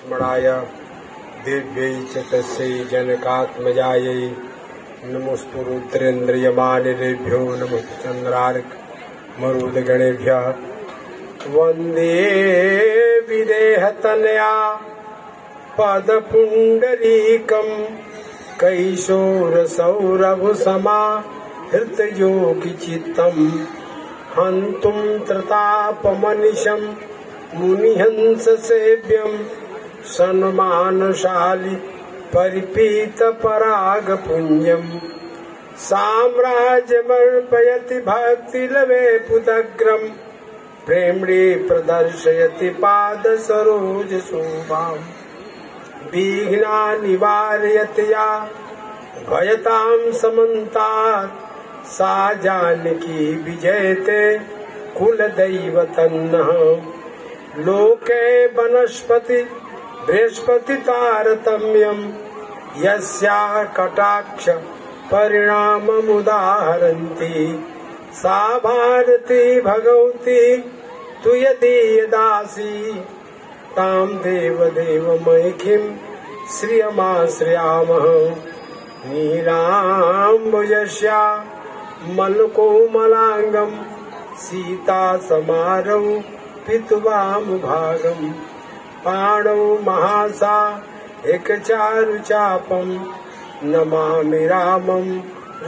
स्मराय दिव्यै च तस्यै जनकात्मजायै नमोऽस्तु रुद्रेन्द्रियमानिलेभ्यो नमः चन्द्रार्क मरुदगणेभ्यः वन्दे विदेहतनया पदपुण्डरीकम् कैशोरसौरभसमाहृतयोगिचित्तम् हन्तुं त्रतापमनिशम् मुनिहंससेव्यम् सन्मानशालि परिपीतपरागपुञ्जम् साम्राज्यमर्पयति भक्तिलवे पुतग्रम् प्रेम्णे प्रदर्शयति पादसरोजशोभाम् विघ्नान् निवारयति या भयतां समन्तात् सा जानकी विजयते कुलदैवतन्नः लोके वनस्पति बृहस्पति तारतम्यम् यस्याः कटाक्ष परिणाममुदाहरन्ति सा भारती भगवती तु यदीयदासी तां देवदेवमयिखीं श्रियमाश्रयामः नीलाम्बुजस्या मलकोमलाङ्गं सीता समारौ पितुवामुभागम् पाणौ महासा एकचारुचापं नमामि रामं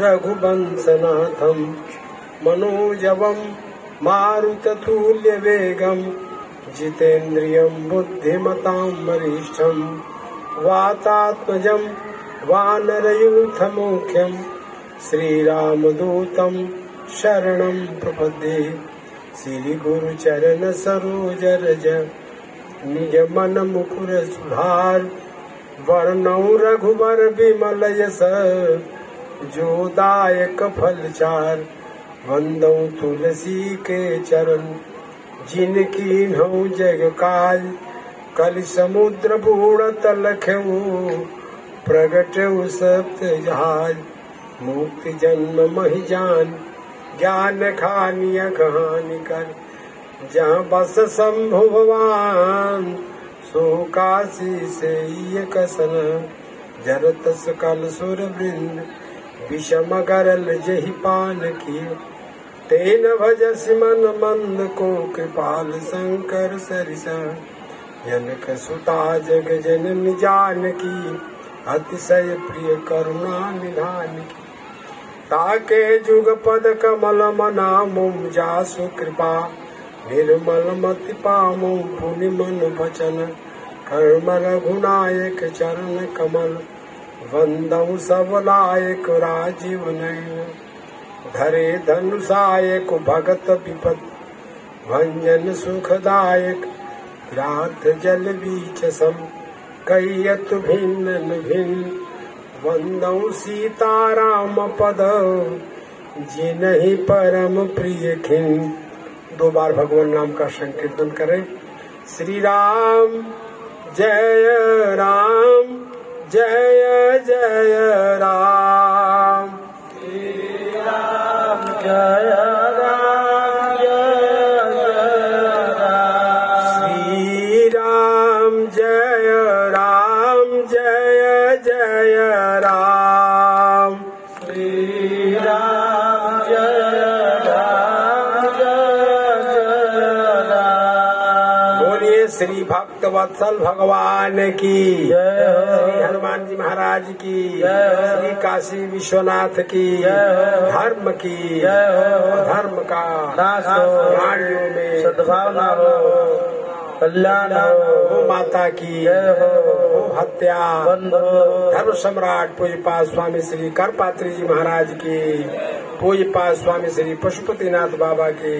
रघुवंशनाथं मनोजवं मारुततुल्यवेगं जितेन्द्रियं बुद्धिमतां वरिष्ठं वातात्मजं वानरयूथमुख्यं श्रीरामदूतं शरणं प्रपद्ये श्रीगुरुचरण सरोज रज निज मन मुकुर सुधार वर्णौ रघुवर विमल यश जोदायक फलचार वंदौ तुलसी के चरण जिनकी नौ जग काज कल समुद्र बूढ़ तलखऊ प्रगटऊ सप्त जहाज मुक्ति जन्म महि जान ज्ञान खानिय कहानी कर जहाँ बस शंभु भगवान सो काशी से कसन जरत सकल सुर वृंद विषम गरल जहि पान की तेन भजसि मन मंद को कृपाल शंकर सरिसा जनक सुता जग जननी जानकी अतिशय प्रिय करुणा निधान की ताके जुग पद कमल मना मुम जासु कृपा निर्मल मति पामो पुनि मन वचन कर्म रघुनायक चरण कमल वंदौ सबलायक राजीव नयन धरे धनुषायक भगत विपद भंजन सुखदायक रात जल बीच सम कैयत भिन्न भिन्न वंदौ सीताराम पद जिनहि परम प्रिय खिन। 2 बार भगवान नाम का संकीर्तन करें। श्री राम जय राम जय जय राम श्री राम जय राम जय जय राम जय जय राम श्री राम जय श्री भक्त वत्सल भगवान की जय, श्री हनुमान जी महाराज की जय, श्री काशी विश्वनाथ की धर्म की धर्म का प्राणियों में सद्भावना हो, कल्याण हो, माता की हो, हत्या धर्म सम्राट पूज्यपाद स्वामी श्री करपात्री जी महाराज की, पूज्यपाद स्वामी श्री पशुपतिनाथ बाबा की,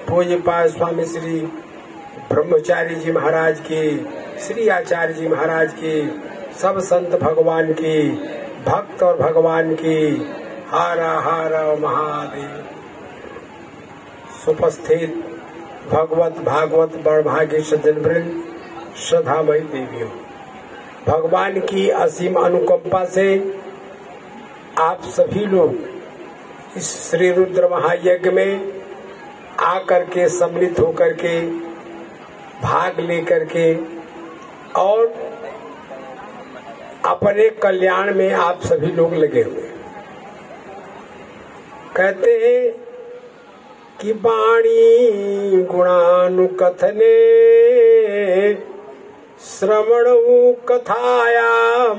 पूज्यपाद स्वामी श्री ब्रह्मचारी जी महाराज की, श्री आचार्य जी महाराज की, सब संत भगवान की, भक्त और भगवान की हर हर महादेव। सुपस्थित भगवत भागवत बड़भागी सज्जन वृंद, श्रद्धामयी देवियों, भगवान की असीम अनुकंपा से आप सभी लोग इस श्री रुद्र महायज्ञ में आकर के सम्मिलित होकर के भाग लेकर के और अपने कल्याण में आप सभी लोग लगे हुए हैं। कहते हैं कि वाणी गुणानुकथने श्रवणौ कथायाम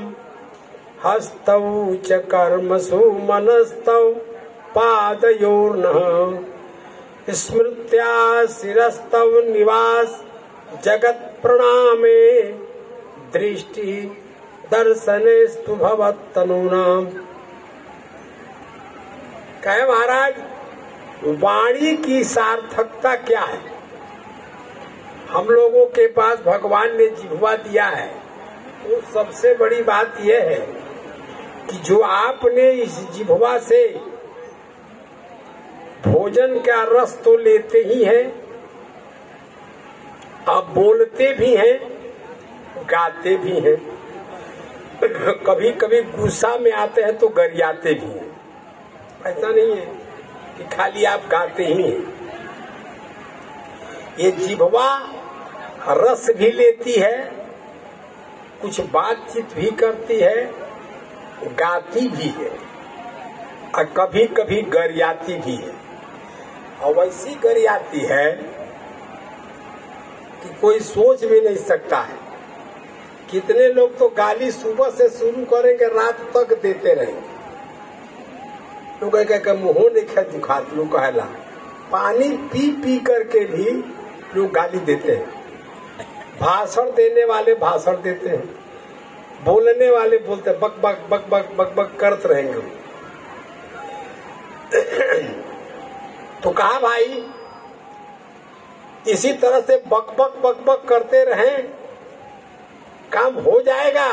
हस्तौ च कर्मसु मनस्तौ पादयोर्नः स्मृत्या शिरस्तव निवास जगत प्रणामे दृष्टि दर्शनेस्तु भवत्तनूनाम। कहे महाराज, वाणी की सार्थकता क्या है? हम लोगों के पास भगवान ने जिह्वा दिया है, तो सबसे बड़ी बात यह है कि जो आपने इस जिह्वा से भोजन का रस तो लेते ही हैं, आप बोलते भी हैं, गाते भी हैं, कभी कभी गुस्सा में आते हैं तो गरियाते भी हैं। ऐसा नहीं है कि खाली आप गाते ही हैं। ये जिह्वा रस भी लेती है, कुछ बातचीत भी करती है, गाती भी है और कभी कभी गरियाती भी है। और वैसी गरियाती है कि कोई सोच भी नहीं सकता है। कितने लोग तो गाली सुबह से शुरू करेंगे, रात तक देते रहेंगे। लोग कह मुंह नहीं दुखात, लोग कहला पानी पी पी करके भी लोग गाली देते हैं। भाषण देने वाले भाषण देते हैं, बोलने वाले बोलते बक बक बक बक बक बक करते रहेंगे। तो कहा भाई, इसी तरह से बक बक बक बक करते रहें, काम हो जाएगा?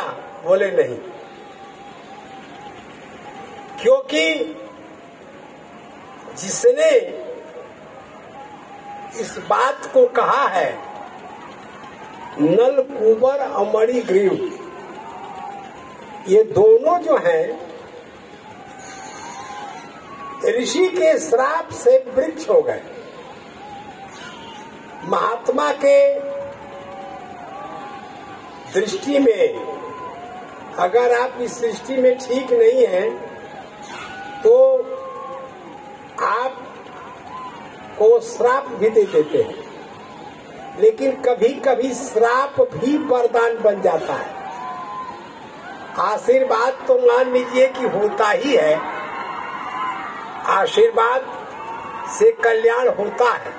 बोले नहीं, क्योंकि जिसने इस बात को कहा है, नल कुबर अमरी ग्रीव, ये दोनों जो हैं ऋषि के श्राप से वृक्ष हो गए। महात्मा के दृष्टि में अगर आप इस सृष्टि में ठीक नहीं हैं तो आप को श्राप भी दे देते हैं, लेकिन कभी कभी श्राप भी वरदान बन जाता है। आशीर्वाद तो मान लीजिए कि होता ही है, आशीर्वाद से कल्याण होता है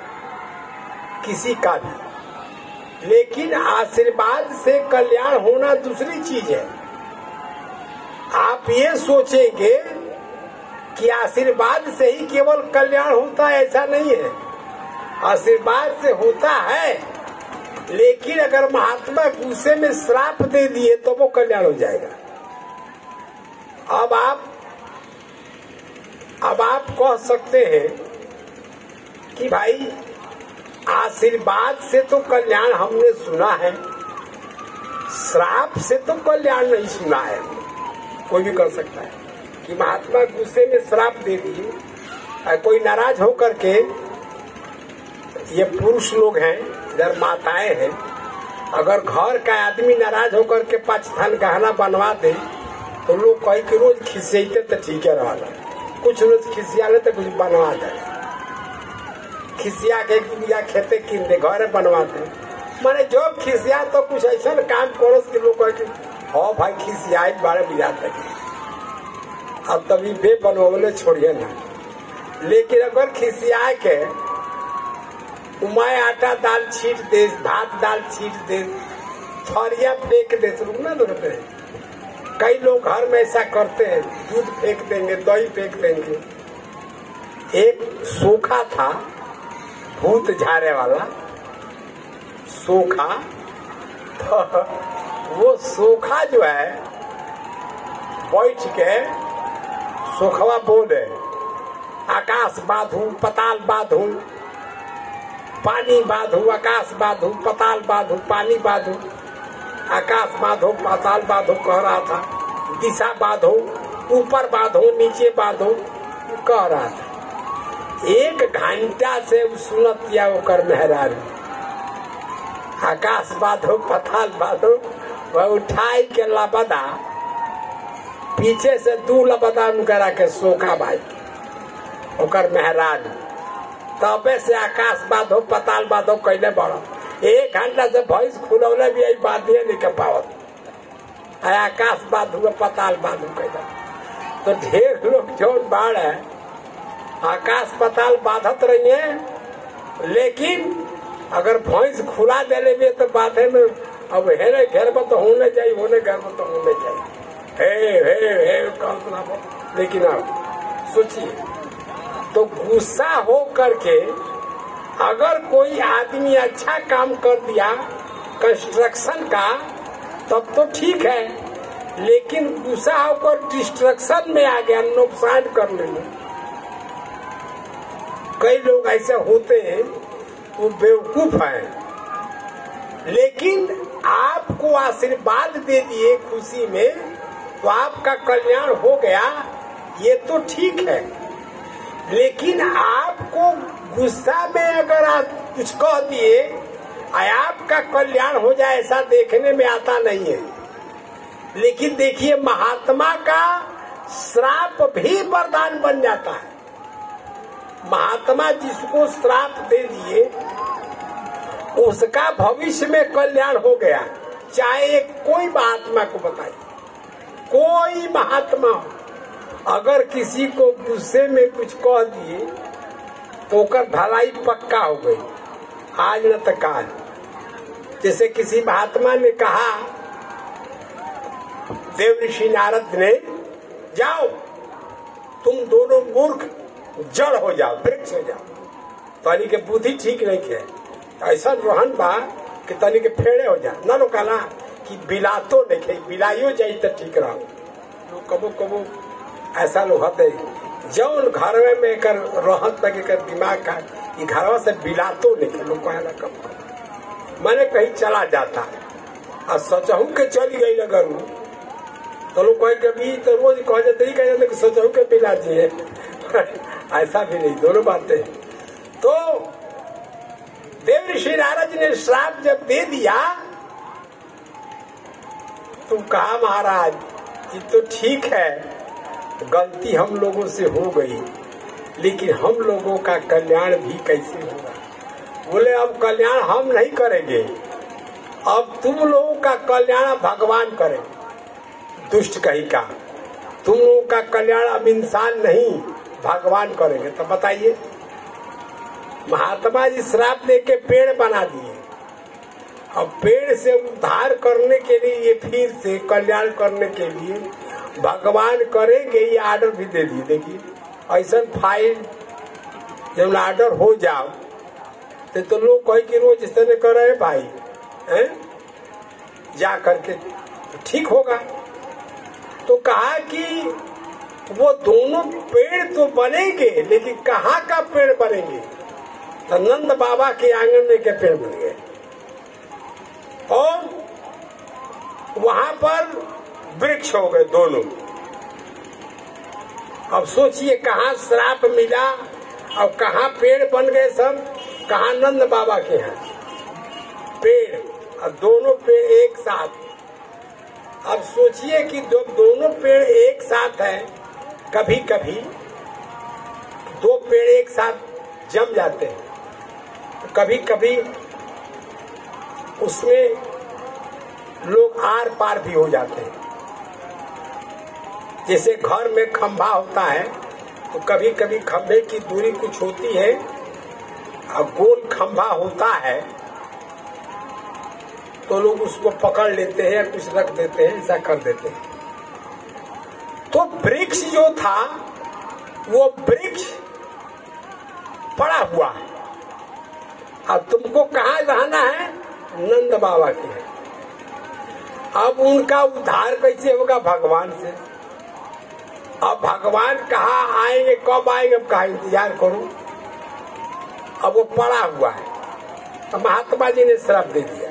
किसी का भी, लेकिन आशीर्वाद से कल्याण होना दूसरी चीज है। आप ये सोचेंगे कि आशीर्वाद से ही केवल कल्याण होता है, ऐसा नहीं है। आशीर्वाद से होता है, लेकिन अगर महात्मा गुस्से में श्राप दे दिए तो वो कल्याण हो जाएगा। अब आप कह सकते हैं कि भाई आशीर्वाद से तो कल्याण हमने सुना है, श्राप से तो कल्याण नहीं सुना है। कोई भी कर सकता है कि महात्मा गुस्से में श्राप दे दिए, कोई नाराज होकर के, ये पुरुष लोग हैं, इधर माताएं हैं, अगर घर का आदमी नाराज होकर के 5 थान गहना बनवा दे तो लोग कहे कि रोज खिसियाते तो ठीक है रहा, कुछ रोज खिसिया ले तो कुछ बनवा दे, खिसिया के या खेते किन दे घर बनवाते। माने जो खिसिया तो कुछ ऐसा काम करो कि लोग कहे कि हाँ भाई खिसियाई बारे बिजाते हैं, अब तभी बे बनवाने छोड़िए ना। लेकिन अगर खिसिया के उमाय आटा दाल छीट दे, भात दाल छीट दे, थरिया फेंक दे, तो रुकना तो रहते हैं। कई लोग घर में ऐसा करते हैं, दूध फेंक देंगे, दही फेंक देंगे। एक सोखा था, भूत झाड़े वाला सोखा, तो वो सोखा जो है बैठ के सोखवा बोले, आकाश बांधू पताल बांधू, पानी बांधू आकाश बांधू, पताल बांधू पानी बांधू, आकाश बांधो पाताल बांधो कह रहा था, दिशा बांधो ऊपर बांधो नीचे बांधो कह रहा था। 1 घंटा से सुनत किया वो कर मेहरारू, आकाश बांधो पताल बांधो वह उठाई के लबदा पीछे से 2 लबदा करा के सोखा भाई ओकर मेहराज तबे से आकाश बाधो पताल बाधो कैले बड़ 1 घंटा से भैंस खुलौले भी बाधिए नहीं के पावत आकाश बाधु पताल बाधु कैला तो ढेर लोग जो बाढ़ है आकाश पताल बाधत रहिए लेकिन अगर भैंस खुला देले भी तो बाधे में अब हेरे घेर में तो होने जाये होने घर में तो होने जाये हे लेकिन अब सोचिए तो गुस्सा हो करके अगर कोई आदमी अच्छा काम कर दिया कंस्ट्रक्शन का तब तो ठीक है लेकिन गुस्सा होकर डिस्ट्रक्शन में आ गया नुकसान करने में कई लोग ऐसे होते हैं वो बेवकूफ है लेकिन आपको आशीर्वाद दे दिए खुशी में तो आपका कल्याण हो गया ये तो ठीक है लेकिन आपको गुस्सा में अगर आप कुछ कह दिए आपका कल्याण हो जाए ऐसा देखने में आता नहीं है लेकिन देखिए महात्मा का श्राप भी वरदान बन जाता है महात्मा जिसको श्राप दे दिए उसका भविष्य में कल्याण हो गया चाहे कोई महात्मा को बताइए कोई महात्मा अगर किसी को गुस्से में कुछ कह दिए तो ओकर भलाई पक्का हो गई आज न तो काल जैसे किसी महात्मा ने कहा देव ऋषि नारद ने जाओ तुम दोनों मूर्ख जड़ हो जाओ वृक्ष हो जाओ तनी के बुद्धि ठीक नहीं है ऐसा रोहन बा कि तनी के फेड़े हो जा न कहला कि बिलातो नहीं बिलाइयो जाये तो ठीक रहो कबो कबो ऐसा लोग होते जौन घर में कर रहत लगे कर दिमाग का घरवा से बिलातो नहीं लोग कहला कब मैंने कहीं चला जाता और सोचहू के चली गई अगर तो लोग कहे कभी तो रोज कह जाते ही कह जाते सोचहू के बिला दिए ऐसा भी नहीं दोनों बातें तो देव ऋषि नारद ने श्राप जब दे दिया तो कहा महाराज ये तो ठीक है गलती हम लोगों से हो गई लेकिन हम लोगों का कल्याण भी कैसे होगा बोले अब कल्याण हम नहीं करेंगे अब तुम लोगों का कल्याण भगवान करेंगे दुष्ट कहीं का तुम लोगों का कल्याण अब इंसान नहीं भगवान करेंगे तो बताइए महात्मा जी श्राप दे के पेड़ बना दिए अब पेड़ से उद्धार करने के लिए ये फिर से कल्याण करने के लिए भगवान करेंगे ये आर्डर भी दे दिए देखिए ऐसा फाइल जब आर्डर हो जाओ तो लोग कहे कि रोज इस तरह कर रहे भाई है जा करके ठीक होगा तो कहा कि वो दोनों पेड़ तो बनेंगे लेकिन कहाँ का पेड़ बनेंगे तो नंद बाबा के आंगन में के पेड़ बन गए और वहां पर वृक्ष हो गए दोनों अब सोचिए कहाँ श्राप मिला और कहाँ पेड़ बन गए सब कहाँ नंद बाबा के यहाँ पेड़ और दोनों पेड़ एक साथ अब सोचिए कि दोनों पेड़ एक साथ है कभी कभी 2 पेड़ एक साथ जम जाते हैं कभी कभी उसमें लोग आर पार भी हो जाते हैं जैसे घर में खंभा होता है तो कभी कभी खंभे की दूरी कुछ होती है और गोल खंभा होता है तो लोग उसको पकड़ लेते हैं या कुछ रख देते हैं ऐसा कर देते हैं तो वृक्ष जो था वो वृक्ष पड़ा हुआ है अब तुमको कहाँ रहना है नंद बाबा के है अब उनका उद्धार कैसे होगा भगवान से अब भगवान कहाँ आएंगे कब आएंगे अब कहा इंतजार करो अब वो पड़ा हुआ है अब महात्मा जी ने श्राप दे दिया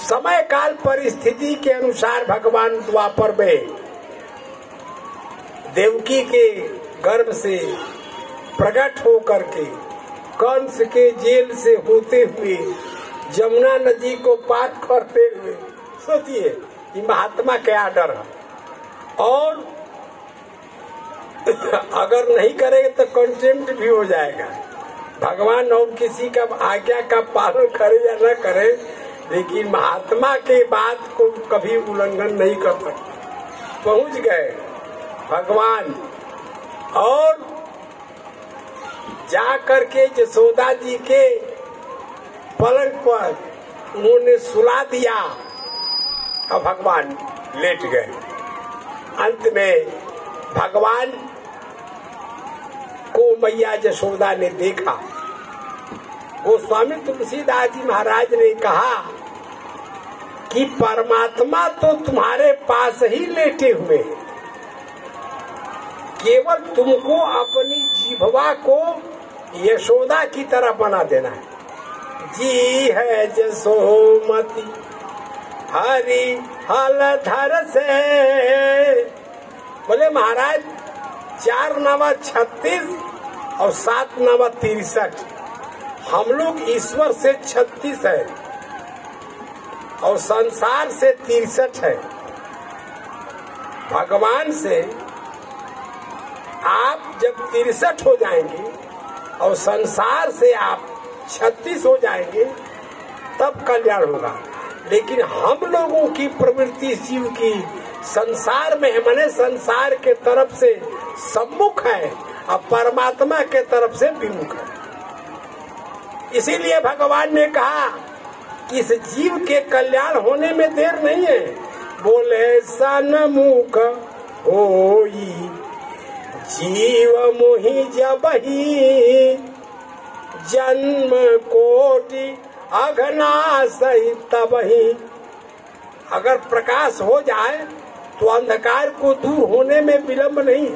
समय काल परिस्थिति के अनुसार भगवान द्वापर में देवकी के गर्भ से प्रकट होकर के कंस के जेल से होते हुए जमुना नदी को पार करते हुए, सोचिए कि महात्मा क्या डर है। और अगर नहीं करेंगे तो कंटेम्प्ट भी हो जाएगा। भगवान और किसी का आज्ञा का पालन करे या न करे, लेकिन महात्मा के बात को कभी उल्लंघन नहीं कर सकते। पहुंच गए भगवान और जा करके यशोदा जी के पलंग पर उन्होंने सुला दिया और भगवान लेट गए। अंत में भगवान को मैया यशोदा ने देखा। गोस्वामी तुलसीदास जी महाराज ने कहा कि परमात्मा तो तुम्हारे पास ही लेटे हुए हैं, केवल तुमको अपनी जिह्वा को यशोदा की तरह बना देना है। जी है जसोमती हरि हलधर से। बोले महाराज 4 नवा 36 और 7 नवा 63। हम लोग ईश्वर से 36 है और संसार से 63 है। भगवान से आप जब 63 हो जाएंगे और संसार से आप 36 हो जाएंगे तब कल्याण होगा। लेकिन हम लोगों की प्रवृत्ति जीव की संसार में है, माने संसार के तरफ से सम्मुख है और परमात्मा के तरफ से विमुख है। इसीलिए भगवान ने कहा कि इस जीव के कल्याण होने में देर नहीं है। बोले सन्मुख होई जीव मोहि जबहि जन्म कोटि अघनासहि तबहि। अगर प्रकाश हो जाए तो अंधकार को दूर होने में विलंब नहीं,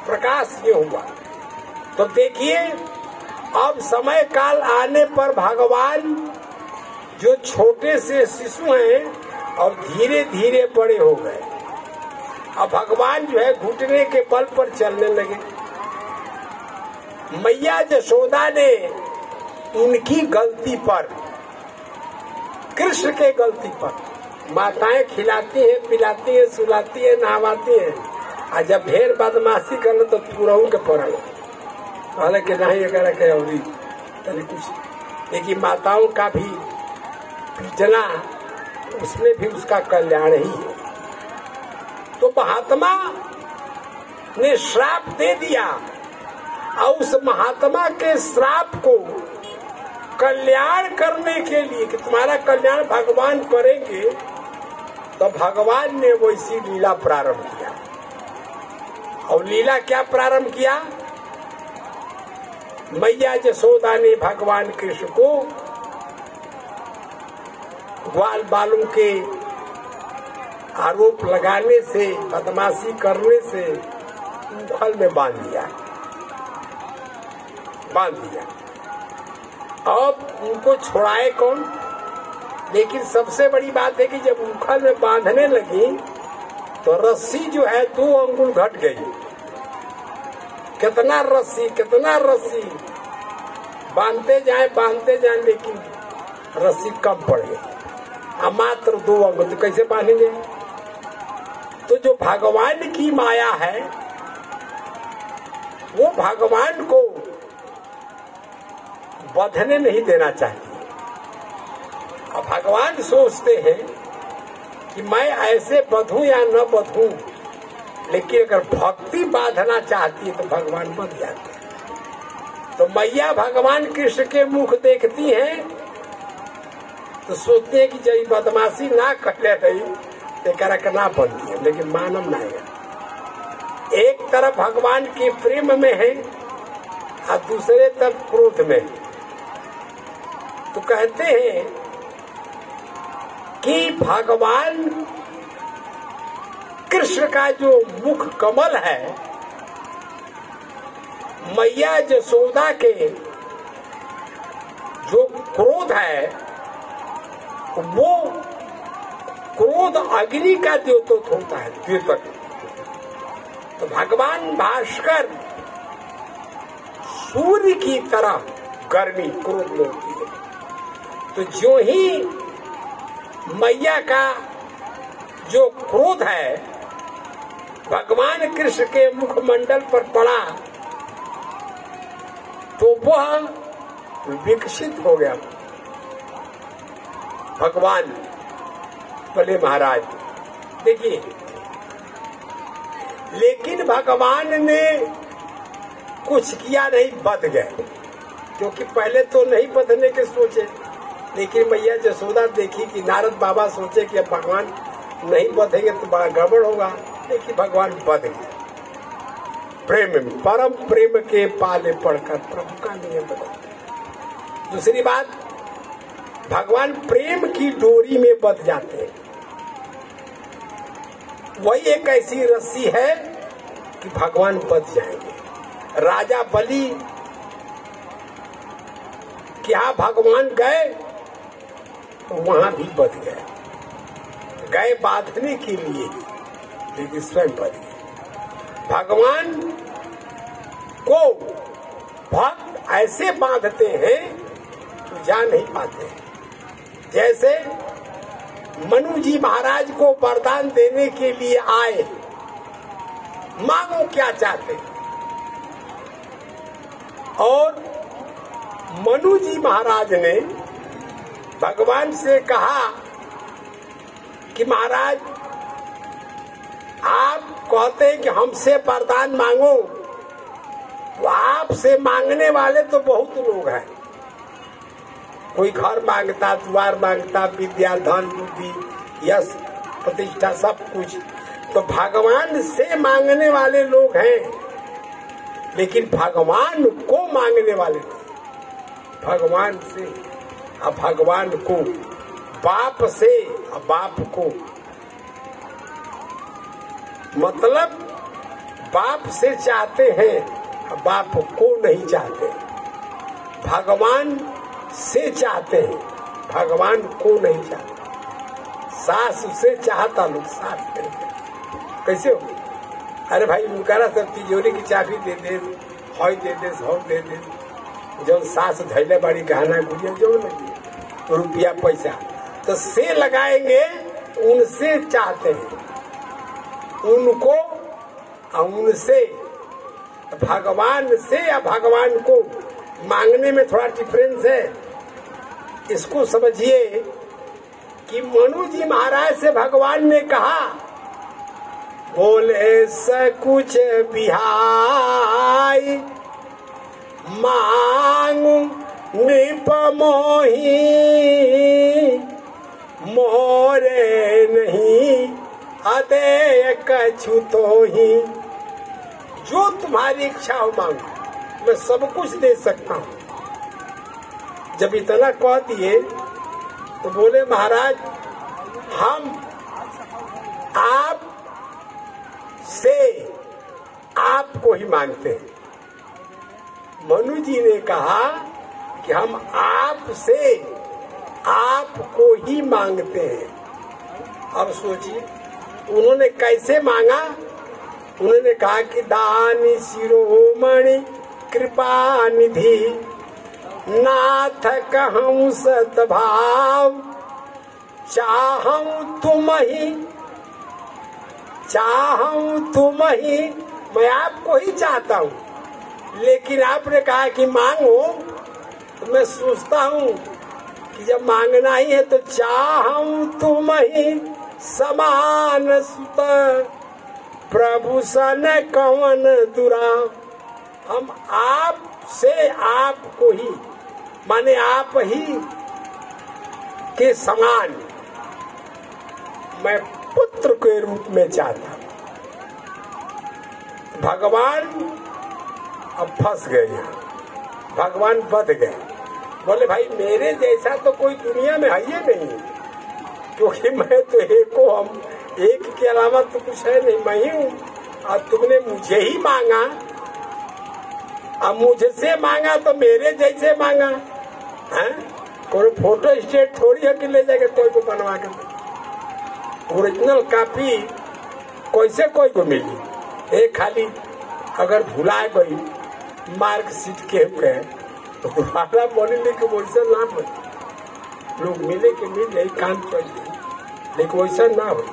प्रकाश ये हुआ। तो देखिए अब समय काल आने पर भगवान जो छोटे से शिशु हैं और धीरे धीरे बड़े हो गए। अब भगवान जो है घुटने के बल पर चलने लगे। मैया यशोदा ने उनकी गलती पर, कृष्ण के गलती पर, माताएं खिलाती हैं, पिलाती हैं, सुलाती हैं, नहवाती हैं, और जब ढेर बदमाशी कर तो तुरऊ के पड़ल हालांकि नहीं के अवरी कुछ। लेकिन माताओं का भी पीटना उसमें भी उसका कल्याण ही है। तो महात्मा ने श्राप दे दिया और उस महात्मा के श्राप को कल्याण करने के लिए कि तुम्हारा कल्याण भगवान करेंगे, तो भगवान ने वैसी लीला प्रारंभ किया। और लीला क्या प्रारंभ किया? मैया यशोदा ने भगवान कृष्ण को ग्वाल बालों के आरोप लगाने से, बदमाशी करने से उखल में बांध दिया। अब उनको छुड़ाए कौन? लेकिन सबसे बड़ी बात है कि जब उखल में बांधने लगी तो रस्सी जो है 2 अंगुल घट गई। कितना रस्सी बांधते जाए लेकिन रस्सी कम पड़ गई। मात्र 2 अंगुल तो कैसे बांधेंगे? तो जो भगवान की माया है वो भगवान को बंधने नहीं देना चाहिए। अब भगवान सोचते हैं कि मैं ऐसे बंधूं या न बंधूं, लेकिन अगर भक्ति बांधना चाहती है तो भगवान बंध जाते हैं। तो मैया भगवान कृष्ण के मुख देखती हैं तो सोचते हैं कि जब बदमाशी ना कर रही तो ना बनती है, लेकिन मानव नहीं है। एक तरफ भगवान के प्रेम में है और दूसरे तरफ क्रोध में। तो कहते हैं कि भगवान कृष्ण का जो मुख कमल है, मैया यशोदा के जो क्रोध है वो क्रोध अग्नि का द्योतक होता है, द्योतक। तो भगवान भास्कर सूर्य की तरह गर्मी क्रोध में होती है। तो जो ही मैया का जो क्रोध है भगवान कृष्ण के मुखमंडल पर पड़ा तो वह विकसित हो गया। भगवान बोले महाराज देखिए, लेकिन भगवान ने कुछ किया नहीं, बध गए। क्योंकि पहले तो नहीं बधने के सोचे, लेकिन मैया यशोदा देखी कि नारद बाबा सोचे कि अब भगवान नहीं बधेंगे तो बड़ा गड़बड़ होगा, लेकिन भगवान बध गए। प्रेम में, परम प्रेम के पाले पढ़कर प्रभु का नियम बदलते। दूसरी बात, भगवान प्रेम की डोरी में बंध जाते हैं। वही एक ऐसी रस्सी है कि भगवान बच जाएंगे। राजा बलि क्या भगवान गए तो वहां भी बच गए, गए बांधने के लिए, लेकिन स्वयं बच गए। भगवान को भक्त ऐसे बांधते हैं तो जा नहीं पाते। जैसे मनु जी महाराज को वरदान देने के लिए आए, मांगो क्या चाहते, और मनु जी महाराज ने भगवान से कहा कि महाराज आप कहते हैं कि हमसे वरदान मांगो, तो आपसे मांगने वाले तो बहुत लोग हैं। कोई घर मांगता, द्वार मांगता, विद्या, धन, बुद्धि, यश, प्रतिष्ठा, सब कुछ। तो भगवान से मांगने वाले लोग हैं, लेकिन भगवान को मांगने वाले नहीं। भगवान से, अब भगवान को, बाप से, अब बाप को, मतलब बाप से चाहते हैं, अब बाप को नहीं चाहते। भगवान से चाहते हैं, भगवान को नहीं चाहते। सास से चाहता लोग, सास नहीं चाहते। कैसे हो? अरे भाई उनका सब तिजोरी की चाबी दे दे, हौई दे दे, सौ दे दे। जो सास धैले बड़ी गहना गुड़िया जो नहीं, रुपया पैसा तो से लगाएंगे, उनसे चाहते हैं, उनको उनसे। भगवान से या भगवान को मांगने में थोड़ा डिफरेंस है। इसको समझिए कि मनु जी महाराज से भगवान ने कहा, बोले सकुच बिहाई मांगू नृप मोही, मोरे नहीं अदे कछु तो ही। जो तुम्हारी इच्छा हो मांगो, मैं सब कुछ दे सकता हूँ। जब इतना कह दिए तो बोले महाराज हम आप से आपको ही मांगते हैं। मनु जी ने कहा कि हम आप से आपको ही मांगते हैं। अब सोचिए उन्होंने कैसे मांगा। उन्होंने कहा कि दानी शिरोमणि कृपा निधि, नाथ कहूँ सतभाव, चाहूँ तुम ही, मैं आपको ही चाहता हूँ। लेकिन आपने कहा कि मांगो, तो मैं सोचता हूँ कि जब मांगना ही है तो चाहूँ तुम ही, समान सुत प्रभु सन कवन दुरा। हम आप से आपको ही, माने आप ही के समान मैं पुत्र के रूप में चाहता। भगवान अब फंस गए यहाँ, भगवान बध गए। बोले भाई मेरे जैसा तो कोई दुनिया में है ही नहीं, क्योंकि मैं तो एक को, हम एक के अलावा तो कुछ है नहीं, मैं ही हूँ। और तुमने मुझे ही मांगा, अब मुझसे मांगा तो मेरे जैसे मांगा है। कोई फोटो स्टेट थोड़ी है कि ले जाके कोई को बनवा के। ओरिजिनल कॉपी कैसे कोई को मिली? एक खाली अगर भुला गई मार्कशीट के तो दोबारा बोली कि वैसे नाम लोग मिले के मिल जाए काम चल जाए, लेकिन वैसा ना हो।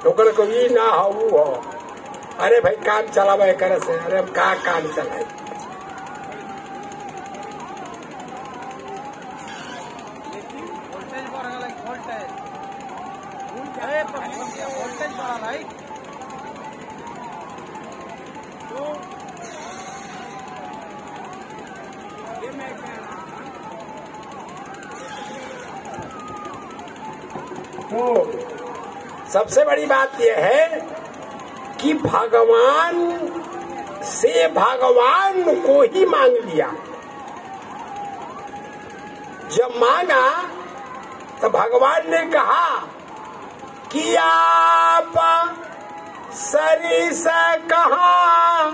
लोगों को ये ना हो वो हो, अरे भाई काम चलावे करे से, अरे हम कहाँ काम चलाए। तो सबसे बड़ी बात यह है कि भगवान से भगवान को ही मांग लिया। जब मांगा तो भगवान ने कहा कि आप सरिस कहाँ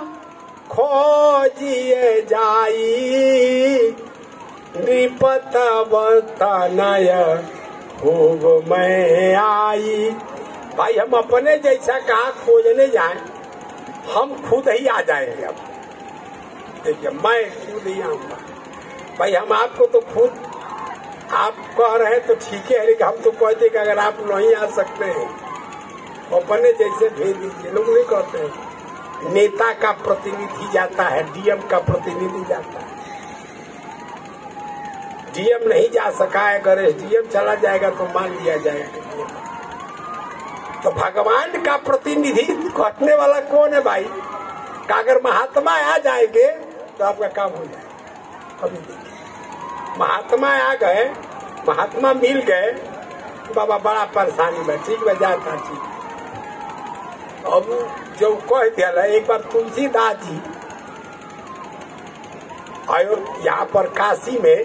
खोजिए जाई, नृपत तनय खूब मैं आई। भाई हम अपने जैसा कहाँ खोजने जाएं, हम खुद ही आ जाएंगे। अब देखिए मैं खुद ही आऊंगा। भाई हम आपको तो खुद आप कह रहे हैं तो ठीक है, लेकिन हम तो कहते कि अगर आप नहीं आ सकते हैं अपने जैसे भेज दीजिए। लोग नहीं कहते हैं नेता का प्रतिनिधि जाता है, डीएम का प्रतिनिधि जाता है। डीएम नहीं जा सका है, अगर एसडीएम चला जाएगा तो मान लिया जाएगा। तो भगवान का प्रतिनिधि घटने वाला कौन है भाई? का अगर महात्मा आ जाएंगे तो आपका काम हो जाएगा। अभी देखिए महात्मा आ गए, महात्मा मिल गए, बाबा बड़ा परेशानी में, ठीक में जाता ठीक। अब जो कह दिया एक बार तुलसीदास जी आयो यहाँ पर काशी में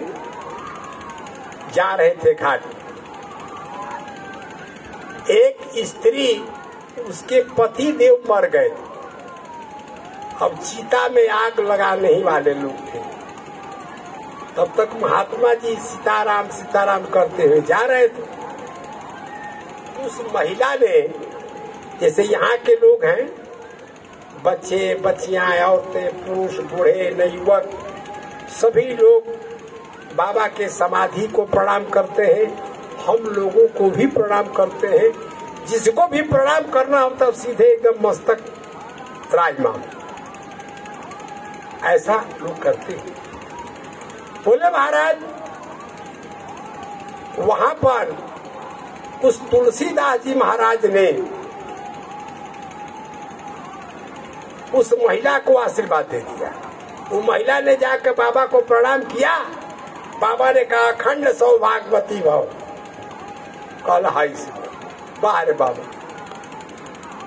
जा रहे थे घाट। एक स्त्री उसके पति देव मर गए। अब चिता में आग लगाने ही वाले लोग थे। तब तक महात्मा जी सीताराम सीताराम करते हुए जा रहे थे। उस महिला ने, जैसे यहाँ के लोग हैं, बच्चे बच्चियां, औरतें, पुरुष, बूढ़े, युवक, सभी लोग बाबा के समाधि को प्रणाम करते हैं। हम लोगों को भी प्रणाम करते हैं। जिसको भी प्रणाम करना हो तब सीधे एकदम मस्तक राजमान, ऐसा लोग करते हैं। बोले महाराज वहां पर उस तुलसीदास जी महाराज ने उस महिला को आशीर्वाद दे दिया। वो महिला ने जाकर बाबा को प्रणाम किया। बाबा ने कहा अखंड सौभाग्यवती भव। कल हाई से बाहर बाबा।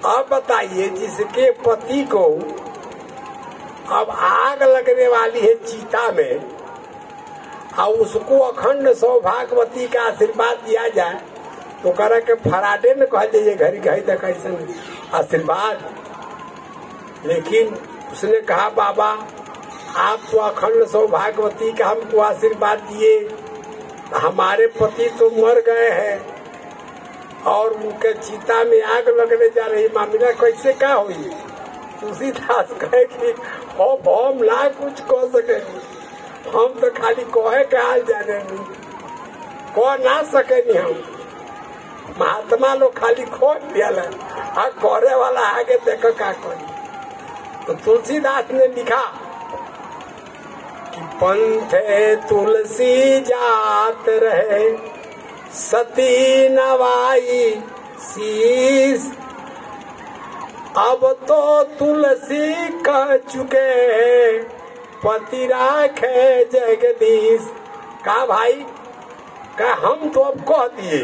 अब बताइए जिसके पति को अब आग लगने वाली है चिता में, और उसको अखंड सौभाग्यवती का आशीर्वाद दिया जाए तो कह के फराडे न कह जाइए घरी घरी तक ऐसा आशीर्वाद। लेकिन उसने कहा बाबा आप तो अखंड सौभाग्यवती का हमको आशीर्वाद दिए, हमारे पति तो मर गए हैं और उनके चिता में आग लगने जा रही, मामला कैसे क्या हुई? तुलसीदास कहे कि हम ना कुछ कह सके, हम तो खाली कहे के हाल जाने नहीं, कह ना सके नहीं। हम महात्मा लोग खाली खोज दिया करे वाला आगे देखो क्या करी। तो तुलसीदास ने लिखा कि पंथे तुलसी जात रहे, सती नवाई शीस, अब तो तुलसी कह चुके पति राखे जगदीश। कहा भाई कहा हम तो अब कह दिए,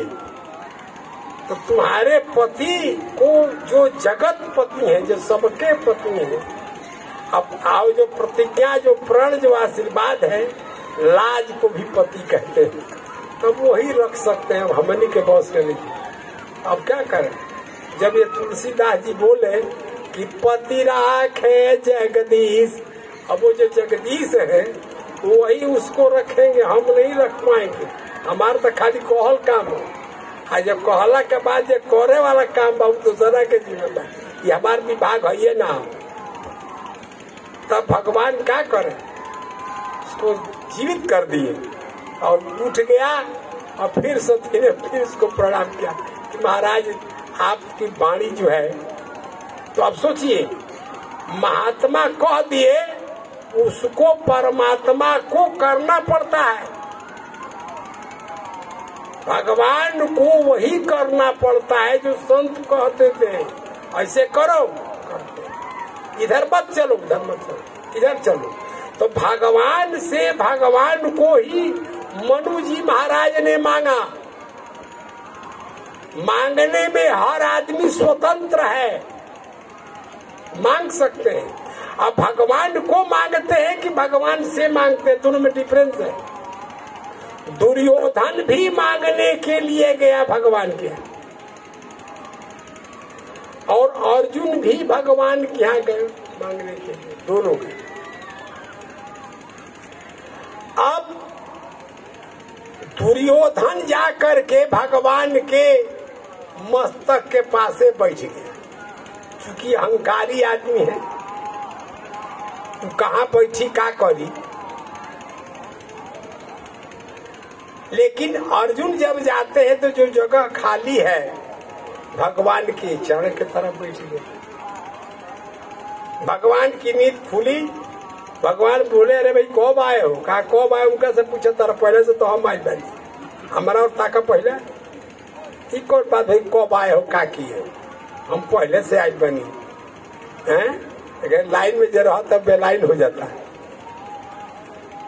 तो तुम्हारे पति को जो जगत पति है, जो सबके पति है, अब आओ जो प्रतिज्ञा, जो प्रण, जो आशीर्वाद है, लाज को भी पति कहते हैं, तब वही रख सकते हैं। हमनी के बॉस के लिए अब क्या करें? जब ये तुलसीदास जी बोले कि पति राखे जगदीश, अब वो जो जगदीश है वही उसको रखेंगे, हम नहीं रख पाएंगे। हमारा तो खाली कहल काम है, और जब कहला के बाद जो करे वाला काम बहुत दूसरा के जीवन में, ये हमारा विभाग है ना। तब भगवान क्या करे? उसको जीवित कर दिए और उठ गया और फिर सती ने फिर उसको प्रणाम किया कि महाराज आपकी वाणी जो है, तो अब सोचिए महात्मा कह दिए, उसको परमात्मा को करना पड़ता है, भगवान को वही करना पड़ता है जो संत कहते थे ऐसे करो, करते। इधर मत चलो, उधर मत चलो, इधर चलो। तो भगवान से भगवान को ही मनु जी महाराज ने मांगा। मांगने में हर आदमी स्वतंत्र है, मांग सकते हैं। अब भगवान को मांगते हैं कि भगवान से मांगते हैं, दोनों में डिफरेंस है। दुर्योधन भी मांगने के लिए गया भगवान के, और अर्जुन भी भगवान के यहाँ गए मांगने के लिए, दोनों गए। अब दुर्योधन जा करके भगवान के मस्तक के पासे बैठ गया, क्योंकि अहंकारी आदमी है, तू कहाँ बैठी का करी। लेकिन अर्जुन जब जाते हैं तो जो जगह खाली है भगवान के चरण के तरफ बैठ गए। भगवान की नींद खुली, भगवान बोले अरे भाई कब आए हो, कहा कब आए, उनका से पूछा तारा पहले से तो हम आई बनी, हमारा और ताका पहले ठीक और बात भाई कब आए हो, का की है, हम पहले से आई बनी हैं। अगर लाइन में जरा तब बेलाइन हो जाता है।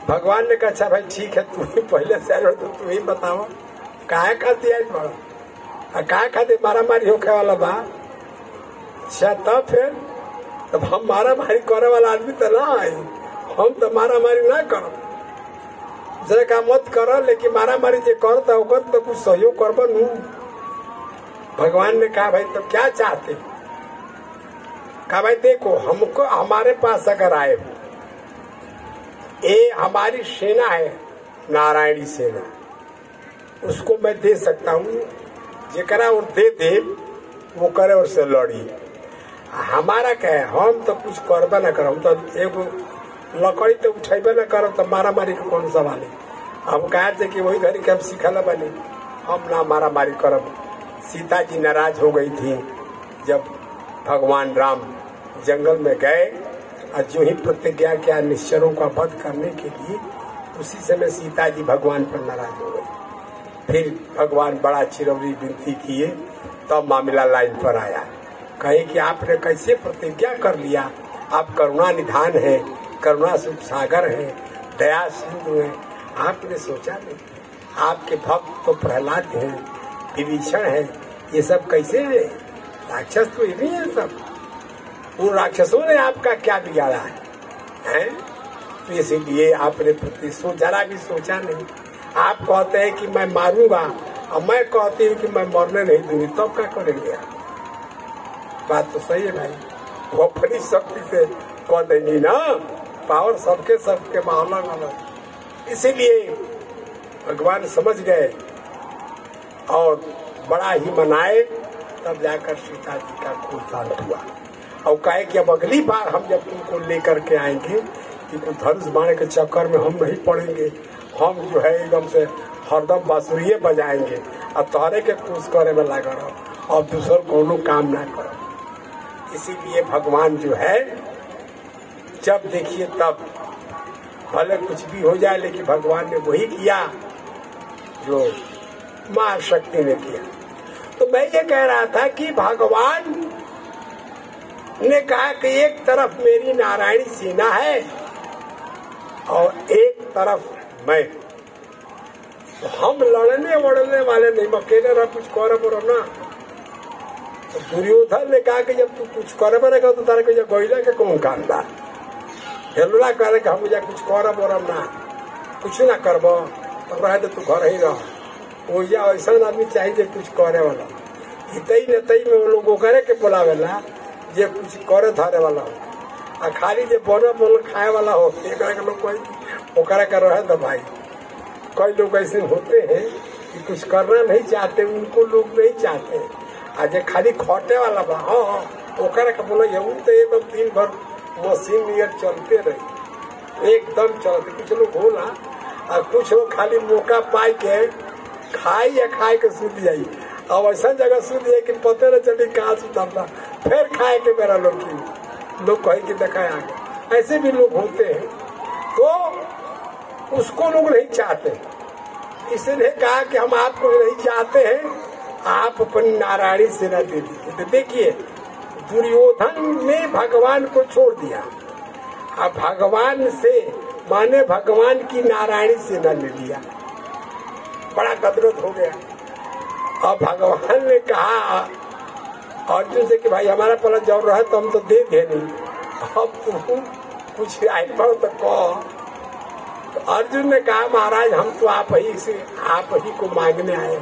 भगवान ने कहा अच्छा भाई ठीक है, तू ही पहले से आए हो तो तू ही बताओ काहे खाती आई बड़ा, काहे खाते मारा मारी होखे वाला बा। अच्छा तब फिर तब हम मारा मारी करे वाला आदमी तो ना आए, हम तो मारा मारी ना करो, जरा का मत करो, लेकिन मारा मारी जो करता होगा तो कुछ सहयोग करबो नू। भगवान ने कहा भाई तो क्या चाहते, कहा भाई देखो हमको हमारे पास अगर आए हो, ये हमारी सेना है नारायणी सेना, उसको मैं दे सकता हूँ, जेकरा और दे दे वो करे और से लड़ी। हमारा क्या है, हम तो कुछ करबे न करब, तो एगो लकड़ी तो उठेबे न करब, तो मारा मारी के कौन सवाल है। हम कहा थे कि वही घड़ी के हम सीखल बनी, हम ना मारा मारी करब। सीता जी नाराज हो गई थी जब भगवान राम जंगल में गए और जो ही प्रतिज्ञा किया निश्चरों का वध करने के लिए, उसी समय सीता जी भगवान पर नाराज हो गई। फिर भगवान बड़ा चिरौरी विनती किए, तब मामला लाइन पर आया। कहे कि आपने कैसे प्रतिज्ञा कर लिया, आप करुणा निधान है, करुणा सुख सागर है, दया सिंधु है, आपने सोचा नहीं। आपके भक्त तो प्रहलाद हैं, विभीषण है, ये सब कैसे है, राक्षस तो ये है सब। उन राक्षसों ने आपका क्या बिगाड़ा है? तो इसीलिए आपने प्रति जरा भी सोचा नहीं। आप कहते हैं कि मैं मारूंगा और मैं कहती हूँ कि मैं मरने नहीं दूंगी, तब क्या करेंगे आप? बात तो सही है भाई, वो अपनी शक्ति से कह देंगी ना, पावर सबके सबके मामला अलग। इसीलिए भगवान समझ गए और बड़ा ही मनाए, तब जाकर सीता जी का खून शांत हुआ। और कहे कि अब अगली बार हम जब तुमको लेकर के आएंगे कि धनुष बाण के चक्कर में हम नहीं पड़ेंगे, हम जो है एकदम से हरदम बांसुरी बजाएंगे और तोहरे के खुश करे में लगा रहो और दूसर कोनो काम ना करो। इसीलिए भगवान जो है जब देखिए तब भले कुछ भी हो जाए, लेकिन भगवान ने वही किया जो मां शक्ति ने किया। तो मैं ये कह रहा था कि भगवान ने कहा कि एक तरफ मेरी नारायणी सेना है और एक तरफ मैं, तो हम लड़ने वड़ने वाले नहीं, अकेले रह कुछ करब ना। तो दुर्योधन ने कहा कि जब तू कुछ करब ना कर तो तारे को गईला के कौन काम बा, हेलुला करे कि हम कुछ करब वरब ना, कुछ ना करब, तब रहे तो तू घर ही रह। वो ऐसा आदमी चाहिए कुछ करे वाला, हितई नतई में वो लोग करे के बोलावेला, जे कुछ करे धरे वाला हो, आ खाली जे बने बोल खाए वाला हो, एक लोग कोई ओकरा कर रहे तो भाई। कई लोग ऐसे होते हैं कि कुछ करना नहीं चाहते, उनको लोग नहीं चाहते, आज खाली खोटे वाला बा, हाँ ओकरा के बोला ये तो एकदम दिन भर मशीन नियर चलते रहे, एकदम चलते। कुछ लोग होला और कुछ लोग खाली मौका पाई के खाई या खाए के सूत जाई। अब ऐसा जगह सूत जाए कि पते न चली कहाँ सुतरता, फिर खाए के मेरा लोग कहे कि देखा आगे। ऐसे भी लोग होते हैं, तो उसको लोग नहीं चाहते। इसलिए कहा कि हम आपको नहीं चाहते हैं, आप अपनी नारायणी सेना दे दीजिए। तो देखिए, दुर्योधन ने भगवान को छोड़ दिया, अब भगवान से माने भगवान की नारायणी सेना ले लिया, बड़ा गदरत हो गया। अब भगवान ने कहा अर्जुन से कि भाई हमारा पला जौर रहा तो हम तो दे दे नहीं, अब तुम कुछ आई पड़ो तो कहो। तो अर्जुन ने कहा महाराज हम तो आप ही को मांगने आए।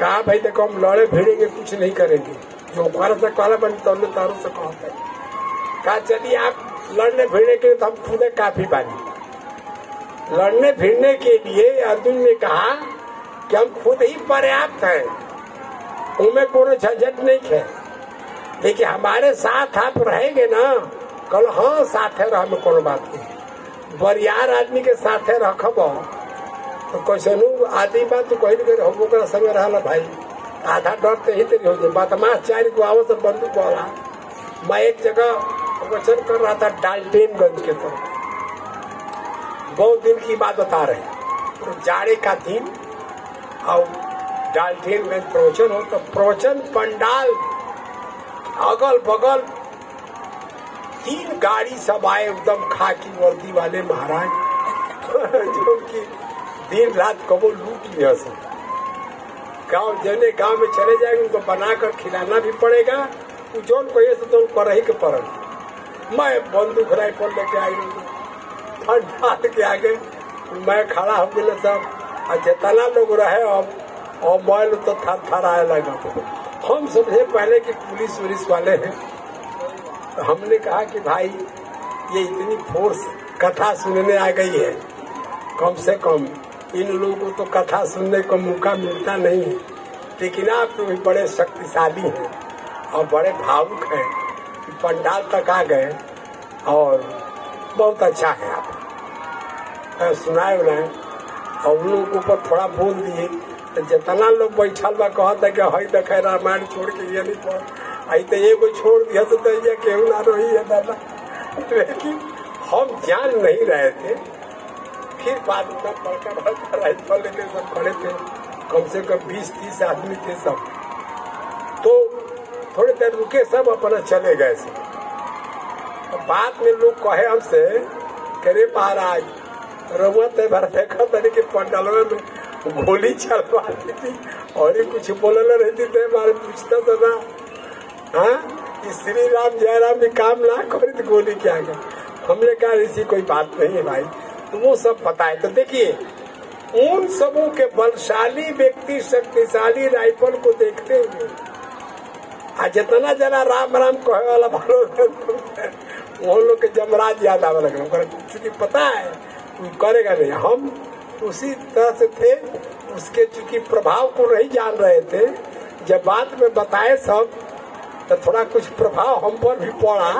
कहा भाई देखो हम लड़े भिड़ेंगे कुछ नहीं करेंगे, जो कर से काला बन तो तारों से कहते। कहा चलिए आप लड़ने भिड़ने के लिए तो हम खुद काफी बानी। लड़ने भिड़ने के लिए अर्जुन ने कहा कि हम खुद ही पर्याप्त हैं, उनमें कोनो झंझट नहीं है, लेकिन हमारे साथ आप रहेंगे ना। कल हाँ साथे रह में कोनो बात नहीं, बरियार आदमी के साथे रखब तो कैसे आदमी बात तो कही नहीं हम संग रहा भाई, आधा डर तो ही तेरी हो जाए। बदमाश 4 को आवो से बंदूक वाला। मैं एक जगह वचन कर रहा था डाल्टेनगंज के तरफ, बहुत दिन की बात बता रहे, तो जाड़े का दिन और डाल्टेनगंज प्रवचन हो, तो प्रवचन पंडाल अगल बगल 3 गाड़ी सब आए एकदम खाकी वर्दी वाले महाराज जो कि दिन रात कबो लूट लिया सब। गांव जने गांव में चले जाएंगे, उनको बनाकर खिलाना भी पड़ेगा, जोन को ये तो कर ही के पड़ल। मैं बंदूक राइफल लेके आई, पंडाल के आगे मैं खड़ा हो गया सब, और जितना लोग रहे और मोबाइल तो थर लगा। हम समझे पहले कि पुलिस वुलिस वाले हैं, तो हमने कहा कि भाई ये इतनी फोर्स कथा सुनने आ गई है, कम से कम इन लोगों को तो कथा सुनने को मौका मिलता नहीं है, लेकिन आप तो भी बड़े शक्तिशाली हैं और बड़े भावुक हैं, पंडाल तक आ गए और बहुत अच्छा है आप सुनाए उनाए और उन लोगों के ऊपर थोड़ा बोल दिए। तो जितना लोग बैठल बा कहता कि हई देखे रामायण छोड़ के ये नहीं पढ़ आई, तो एगो छोड़ दिया तो ये केहू ना रही है दादा। लेकिन हम जान नहीं रहे थे, फिर बाद में बड़का राइफल लेके सब खड़े थे, कम से कम 20-30 आदमी थे सब। तो थोड़ी देर रुके, सब अपना चले गए से। तो बाद में लोग कहे हमसे करे महाराज रउआ ते भर देखा तरी के पंडालवा में गोली चलवा थी और ही कुछ बोलने रहती थे, हमारे पूछता था ना हाँ श्री राम जय राम भी काम ना करे तो गोली क्या गया। हमने कहा ऐसी कोई बात नहीं है भाई, तो वो सब बताए। तो देखिए उन सबों के बलशाली व्यक्ति शक्तिशाली राइफल को देखते हुए जितना जना राम राम कहे वाला भालो वो लोग के जमराज याद आने लगे, चूंकि पता है करेगा नहीं। हम उसी तरह से थे, उसके चूंकि प्रभाव को नहीं जान रहे थे, जब बाद में बताए सब तो थोड़ा कुछ प्रभाव हम पर भी पड़ा,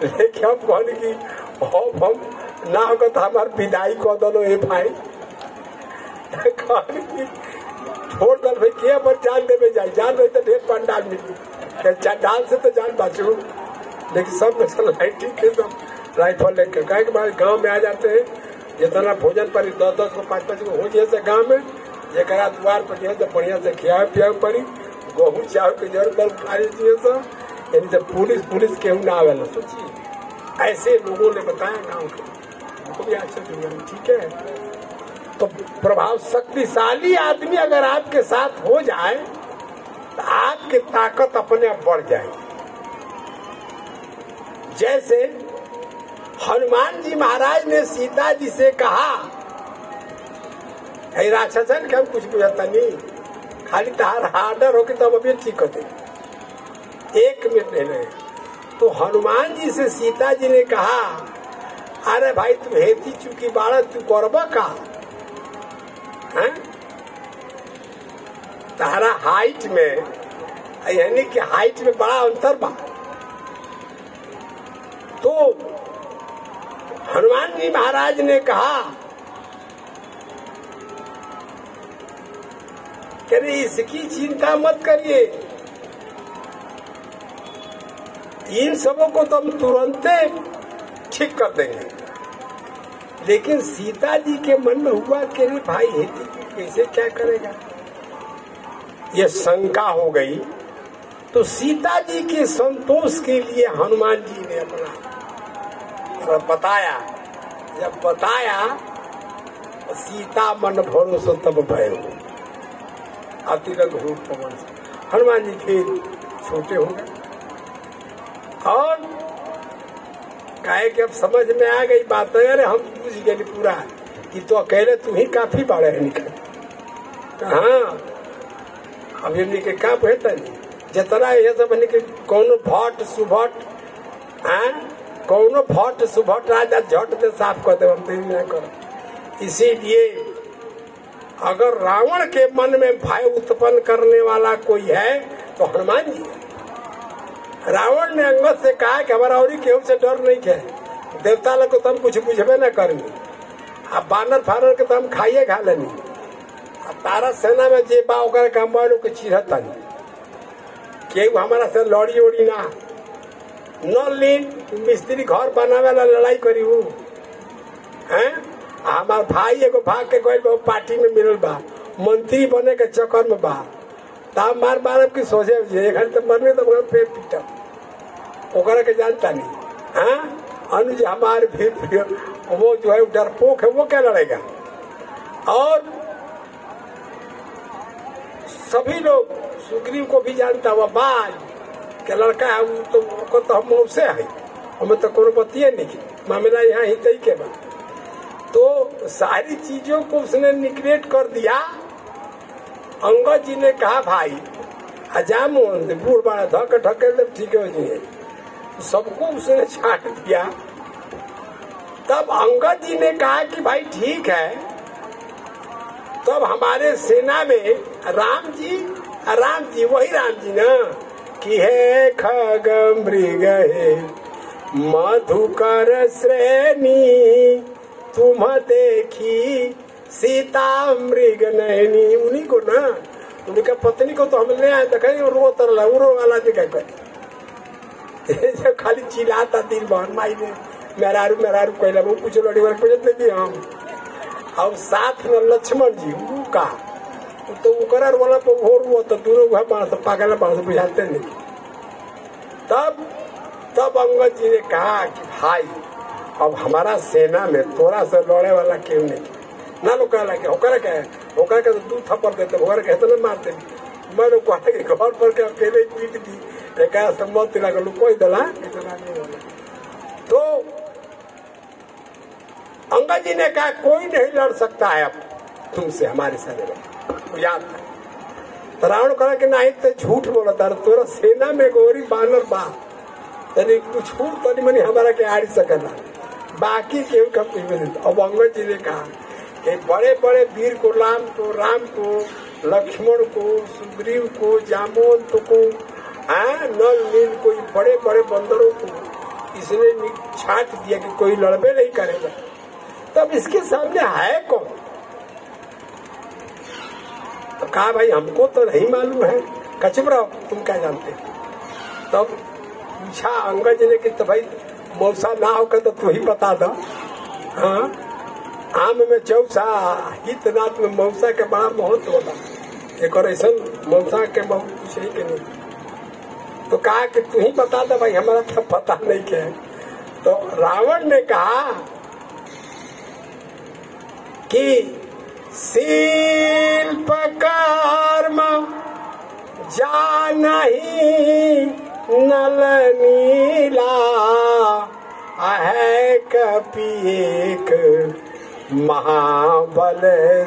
लेकिन हम कहने की हम ना होगा तो हमारे विदाई कर दो ए भाई छोड़ दल भाई के पर जान देवे जाए, जान रहे तो ढेर पंडाल मिली, डाल से तो जान बाचू। लेकिन सब में लाइट थे, सब राइफल लेकर कहे हमारे गाँव में आ जाते हैं, जितना भोजन पर 10-10 को 5-5 को हो जाए गाँव में, जरा द्वार पर जो है तो बढ़िया से खिया पिया पड़ी, गेहूँ चावल की जरूरत खा लीजिए सब, यानी जब पुलिस केहू ना आवेला। सोचिए ऐसे लोगों ने बताया गाँव के, उनको भी आश्चर्य हुआ। ठीक है, तो प्रभाव शक्तिशाली आदमी अगर आपके साथ हो जाए तो आपकी ताकत अपने आप बढ़ जाएगी। जैसे हनुमान जी महाराज ने सीता जी से कहा राक्षसन के हम कुछ बुझाता नहीं, खाली तहार हार्डर होके तो हम अभी ठीक होते, 1 मिनट नहीं रहे। तो हनुमान जी से सीता जी ने कहा अरे भाई तू हेती चुकी बाड़ा तू करबा का है? तारा हाइट में यानी कि हाइट में बड़ा अंतर बा। तो हनुमान जी महाराज ने कहा कह रहे इसकी चिंता मत करिए, इन सबों को तो हम तुरंत ठीक कर देंगे। लेकिन सीता जी के मन में हुआ कि अरे भाई हेती कैसे क्या करेगा, ये शंका हो गई। तो सीता जी के संतोष के लिए हनुमान जी ने अपना बताया। जब बताया सीता मन भरोसा तब भयो अतिरग हो पवन। हनुमान जी फिर छोटे हो गए और कहे कि अब समझ में आ गई बात। अरे हम बुझ गए पूरा कि तो अकेले तू ही काफी बड़े है निकल। हाँ अब ये निके का बेहता नहीं जितना ये सब निके कौनो भट सुभट कौनो भट सुभट राजा झट दे साफ कर दे हम तेरी नहीं कर। इसीलिए अगर रावण के मन में भय उत्पन्न करने वाला कोई है तो हनुमान जी है। रावण ने अंगद से कहा कि हमारा और केहू से डर नहीं है, देवता लोग को तो हम कुछ बुझबे न करेंगे, अब बानर फानर के तो हम खाइए खा लेनी, तारा सेना में जे बा ओकर के हम लोग के चिढ़ता नहीं, केहू हमारा से लड़ी उड़ी ना न लीन मिस्त्री घर बनावे वाला लड़ाई करी हूँ हैं। हमार भाई एगो भाग के गए पार्टी में मिलल बा, मंत्री बने के चक्कर में बा, ताम मार मारब की सोचे तो मरने तो पेट पीटा ओकरा के जानता नहीं। हाँ अनुज हमारे भी वो जो है डरपोक है वो क्या लड़ेगा। और सभी लोग सुग्रीव को भी जानता हुआ बाल के लड़का है वो तो हम उससे है, हमें तो कोनो बतिये नहीं मामला यहाँ ही तई के बाद। तो सारी चीजों को उसने निग्लेक्ट कर दिया। अंगद जी ने कहा भाई हजाम बूढ़ बड़ा धक ढके ठीक हो जाए, सबको उसने छाट दिया। तब अंगद जी ने कहा कि भाई ठीक है, तब हमारे सेना में राम जी वही राम जी ना कि है खग मृग है मधुकर श्रेणी तुम देखी सीता मृग नैनी, उन्हीं को ना उनका पत्नी को तो हम ले आए देखा रो तरला उरो वाला देखा जब खाली चिल्लाता दिन भर माई ने मेहरारू कहला वो कुछ लड़ी वाले पूछते नहीं हम। अब साथ में लक्ष्मण जी का तो करार वाला पर भोर हुआ तो दोनों वह बांस पागल बांस बुझाते नहीं। तब अंगद जी ने कहा कि भाई अब हमारा सेना में थोड़ा सा लड़े वाला क्यों नहीं ना लोग कहला कि होकर के तो दू थप्पड़ देते होकर के तो न मारते। मैं लोग कहा कि घर पर के अकेले पीट दी एक संभव तिला का लोग कोई दला इतना नहीं होगा। तो अंगद जी ने कहा कोई नहीं लड़ सकता है अब तुमसे हमारे सेना में, याद है। तो रावण कहा कि नहीं तो झूठ बोलता तोरा सेना में गोरी बानर बा तनी कुछ तनी मनी हमारा के आड़ सकना बाकी केहू का नहीं। अब अंगद जी ने कहा कि बड़े बड़े वीर को राम को लक्ष्मण को सुग्रीव को जामवंत को नल नील कोई बड़े बड़े बंदरों को इसने छाट दिया कि कोई लड़बे नहीं करेगा। तब इसके सामने है कौन? तो कहा भाई हमको तो नहीं मालूम है, कचबरा तुम क्या जानते। तब पूछा अंगद जी ने कि तो भाई मौसा ना होकर तो तू ही बता दो। हाँ आम में चौसा हितनाथ में मौसा के बड़ा महत्व होला, एक और ऐसा मौसा के बहुत कुछ ही के नहीं। तो कहा कि तू ही बता दो भाई हमारा तो पता नहीं क्या है। तो रावण ने कहा कि शिल्पकर्म जानहि नल नीला है कपि एक महाबलशीला।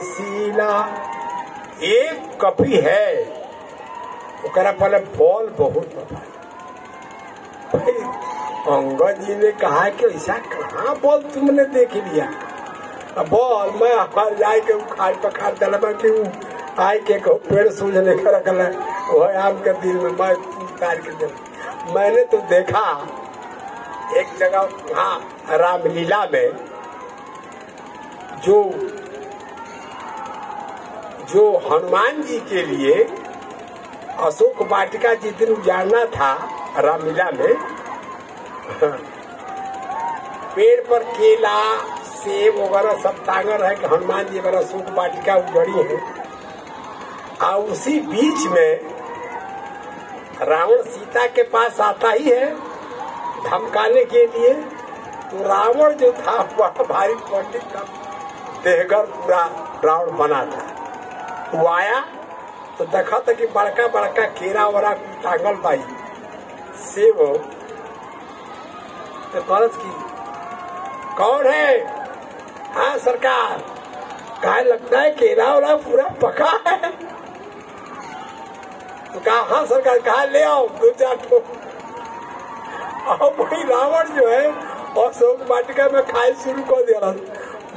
एक कपि है ओकरा पहले बल बहुत बता। अंगद जी ने कहा कि ऐसा कहाँ बल तुमने देख लिया। बल मैं हमारे जाए के उखाड़ पखाड़ दलबा कि आय के पेड़ सूझने का रखल है वह आम के दिल में मैं उतार के दे। मैंने तो देखा एक जगह वहाँ रामलीला में जो जो हनुमान जी के लिए अशोक वाटिका जिस दिन उजाड़ना था रामलीला में, पेड़ पर केला सेब वगैरह सब टांगर है कि हनुमान जी वगैरह अशोक वाटिका उजड़ी है। और उसी बीच में रावण सीता के पास आता ही है धमकाने के लिए। तो रावण जो था वह भारी पंडित था, देहगर पूरा रावण बना था। वो आया तो देखा था कि बड़का बड़का केरा वरा टांगल पाई सेब। तो कलश की कौन है? हाँ सरकार। कहा लगता है केरा वरा पूरा पका है। तो कहा हाँ सरकार। कहा ले आओ 2-4 ठो। और वही रावण जो है अशोक वाटिका में खाए शुरू कर दिया।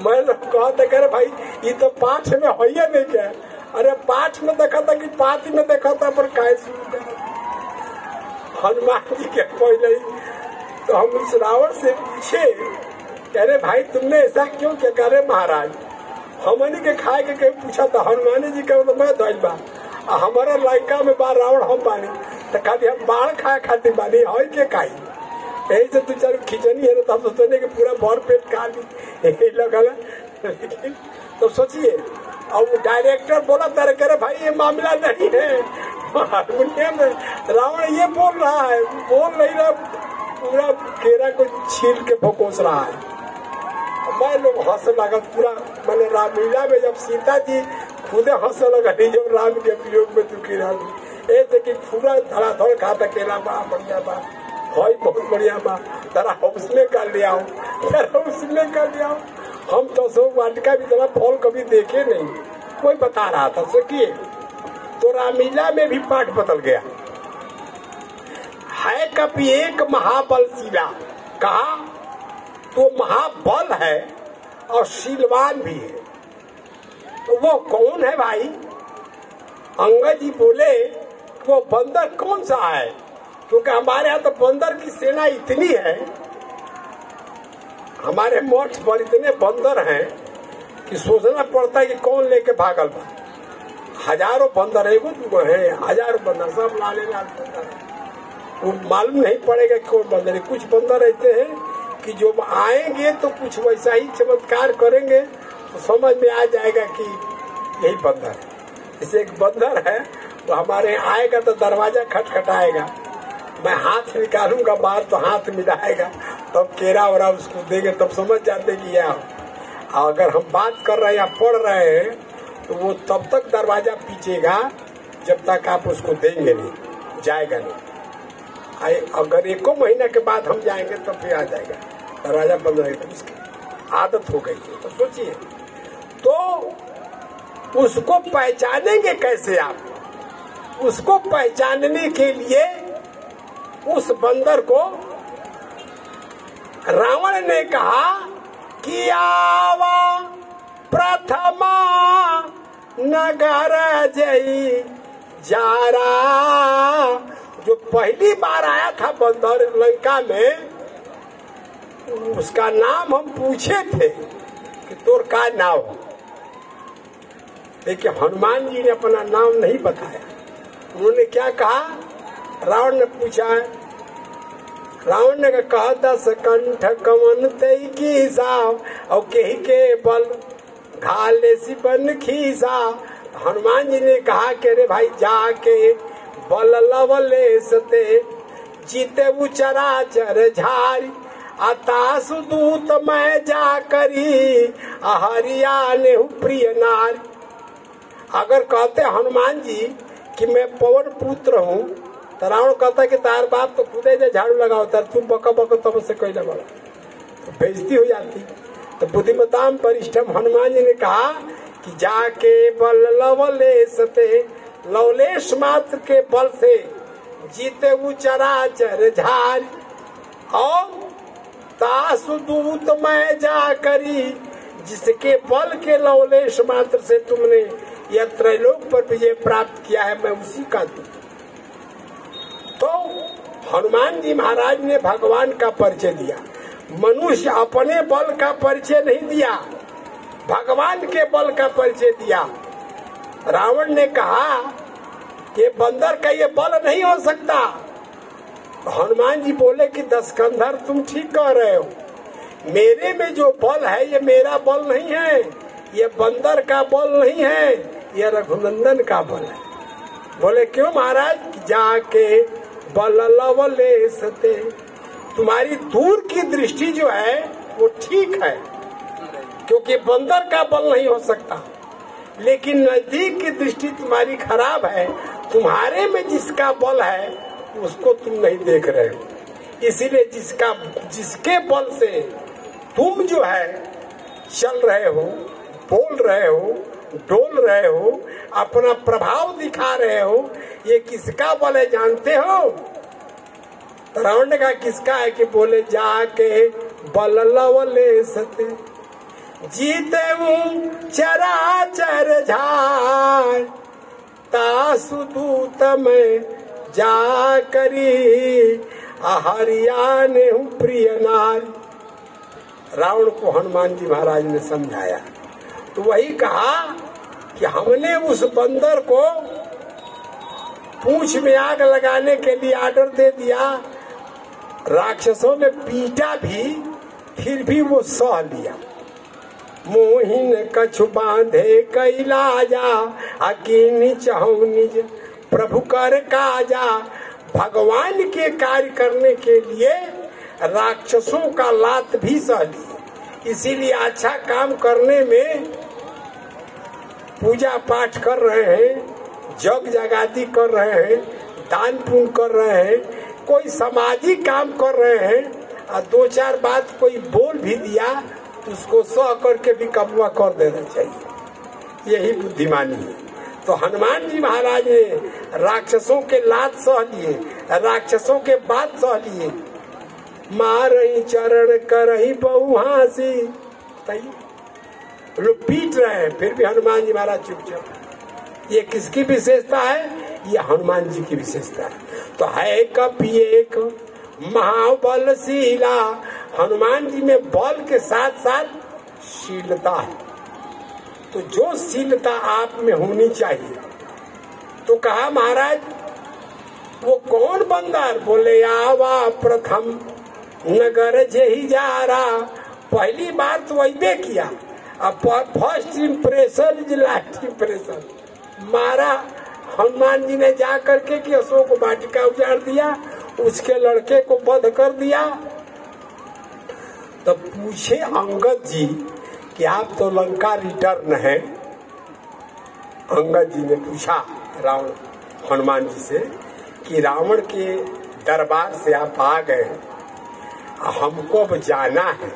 मैं कहा था कह भाई ये तो पाठ में हो ही नहीं क्या? अरे पाठ में देखा था कि पाती में देखा था पर खाए शुरू कर हनुमान जी के पहले ही। तो हम उस रावण से पूछे कह रहे भाई तुमने ऐसा क्यों क्या? कह रहे महाराज हमनी के खाए के कहीं पूछा था हनुमान जी के तो मैं धोल बा हमारा लड़का में बार रावण हम बानी तो खाली हम बाढ़ खाए खाती बानी है के खाई यही से 2-4 खिचड़ी है तो हम सोचने के पूरा भर पेट खा ली यही लगल। लेकिन तो सोचिए अब डायरेक्टर बोला तारे कह रहे भाई ये मामला नहीं है। हारमोनियम में रावण ये बोल रहा है, बोल नहीं रहा, पूरा केरा को छील के भकोस रहा है। मैं लोग हंस लगा पूरा। मैंने रामलीला में जब सीता जी खुदे हंस लगा जब राम के वियोग में दुखी रही ऐसे कि पूरा धड़ाधड़ खाता केला बा बढ़िया बा भाई बहुत बढ़िया बा जरा उसमें कर लिया उसमें कर लिया। हम तो अशोक वाटिका भी जरा फल कभी देखे नहीं, कोई बता रहा था सोचिए। तो रामलीला में भी पाठ बदल गया है। कभी एक महाबलशीला कहा तो महाबल है और शीलवान भी है। तो वो कौन है भाई? अंगद जी बोले वो बंदर कौन सा है? क्योंकि हमारे यहाँ तो बंदर की सेना इतनी है, हमारे मठ पर इतने बंदर हैं कि सोचना पड़ता है कि कौन लेके भागल बा। हजारों बंदर है, वो है हजारों बंदर सब लाले लाल बंदर है। वो मालूम नहीं पड़ेगा कौन बंदर है। कुछ बंदर ऐसे हैं कि जो आएंगे तो कुछ वैसा ही चमत्कार करेंगे तो समझ में आ जाएगा कि यही बंदर है। जैसे एक बंदर है वो हमारे आएगा तो दरवाजा खटखटाएगा, मैं हाथ निकालूंगा बाहर तो हाथ मिलाएगा, तब केरा वरा उसको देंगे तब समझ जाते कि यह। अगर हम बात कर रहे हैं या पढ़ रहे हैं तो वो तब तक दरवाजा पीछेगा जब तक आप उसको देंगे नहीं, जाएगा नहीं। अगर 1 महीना के बाद हम जाएंगे तब फिर आ जाएगा, दरवाजा बंद रहेगा। उसकी आदत हो गई है। तो सोचिए तो उसको पहचानेंगे कैसे आप? उसको पहचानने के लिए उस बंदर को रावण ने कहा कि आवा प्रथमा नगर जई जारा। जो पहली बार आया था बंदर लंका में, उसका नाम हम पूछे थे कि तोर का नाम, लेकिन हनुमान जी ने अपना नाम नहीं बताया। उन्होंने क्या कहा? रावण ने पूछा, रावण ने कहा 10 कंठ कमन तई की साव और कही के बल घाले सी बन खीसा। हनुमान जी ने कहा कि रे भाई जाके बल लवले सते जीते उचराचर झारी अतासु दूत मैं जा करी हरिया ने प्रिय नारी। अगर कहते हनुमान जी कि मैं पवन पुत्र हूँ तो रावण कहता कि तार बाप तो खुदे जो झाड़ू लगाओ तार तुम बका बका तब से कोई ना बड़ा, तो बेइज्जती हो जाती। तो बुद्धिमताम परिष्ठम हनुमान जी ने कहा कि जाके बल लवले सते लवलेश मात्र के बल से जीते उचराचर झारी और तासु दूत मैं जा करी, जिसके बल के लवलेश मात्र से तुमने यह त्रैलोक पर विजय प्राप्त किया है, मैं उसी का दूत। तो हनुमान जी महाराज ने भगवान का परिचय दिया। मनुष्य अपने बल का परिचय नहीं दिया, भगवान के बल का परिचय दिया। रावण ने कहा कि बंदर का ये बल नहीं हो सकता। हनुमान जी बोले कि दशकंधर तुम ठीक कह रहे हो, मेरे में जो बल है ये मेरा बल नहीं है, ये बंदर का बल नहीं है, ये रघुनंदन का बल है। बोले क्यों महाराज? जाके बल लवले सते, तुम्हारी दूर की दृष्टि जो है वो ठीक है, क्योंकि बंदर का बल नहीं हो सकता, लेकिन नजदीक की दृष्टि तुम्हारी खराब है। तुम्हारे में जिसका बल है उसको तुम नहीं देख रहे हो, इसीलिए जिसके बल से तुम जो है चल रहे हो, बोल रहे हो, डोल रहे हो, अपना प्रभाव दिखा रहे हो, ये किसका बल है जानते हो? रावण ने कहा किसका है? कि बोले जाके बल लवले सते, जीते चराचर झार, तासु दूत में जा करी, हरियाने हूँ प्रिय नारी। रावण को हनुमान जी महाराज ने समझाया तो वही कहा कि हमने उस बंदर को पूंछ में आग लगाने के लिए आर्डर दे दिया, राक्षसों ने पीटा भी, फिर भी वो सह लिया। मोहिन कछु बांधे कैलाजा, अकीनी चाहू निज प्रभु कर काजा। भगवान के कार्य करने के लिए राक्षसों का लात भी सह ली। इसीलिए अच्छा काम करने में, पूजा पाठ कर रहे हैं, जग जगाती कर रहे हैं, दान पुण्य कर रहे हैं, कोई सामाजिक काम कर रहे हैं, और दो चार बात कोई बोल भी दिया तो उसको सह करके भी कबूआ कर देना चाहिए। यही बुद्धिमानी है। तो हनुमान जी महाराज ने राक्षसों के लात सह लिए, राक्षसों के बात सह लिए। मारही चरण करही बहुहासी, लोग पीट रहे हैं, फिर भी हनुमान जी महाराज चुपचाप। ये किसकी विशेषता है? ये हनुमान जी की विशेषता है। तो है कपि एक महाबलशीला, हनुमान जी में बल के साथ साथ शीलता है। तो जो शीलता आप में होनी चाहिए, तो कहा महाराज वो कौन बंदर? बोले आवा प्रथम नगर जेही जा रहा। पहली बार तो वही किया, अब first impression is last impression. मारा हनुमान जी ने जा करके कि अशोक वाटिका उजाड़ दिया, उसके लड़के को वध कर दिया। तब पूछे अंगद जी कि आप तो लंका रिटर्न है। अंगद जी ने पूछा रावण हनुमान जी से कि रावण के दरबार से आप आ गए, हमको अब जाना है,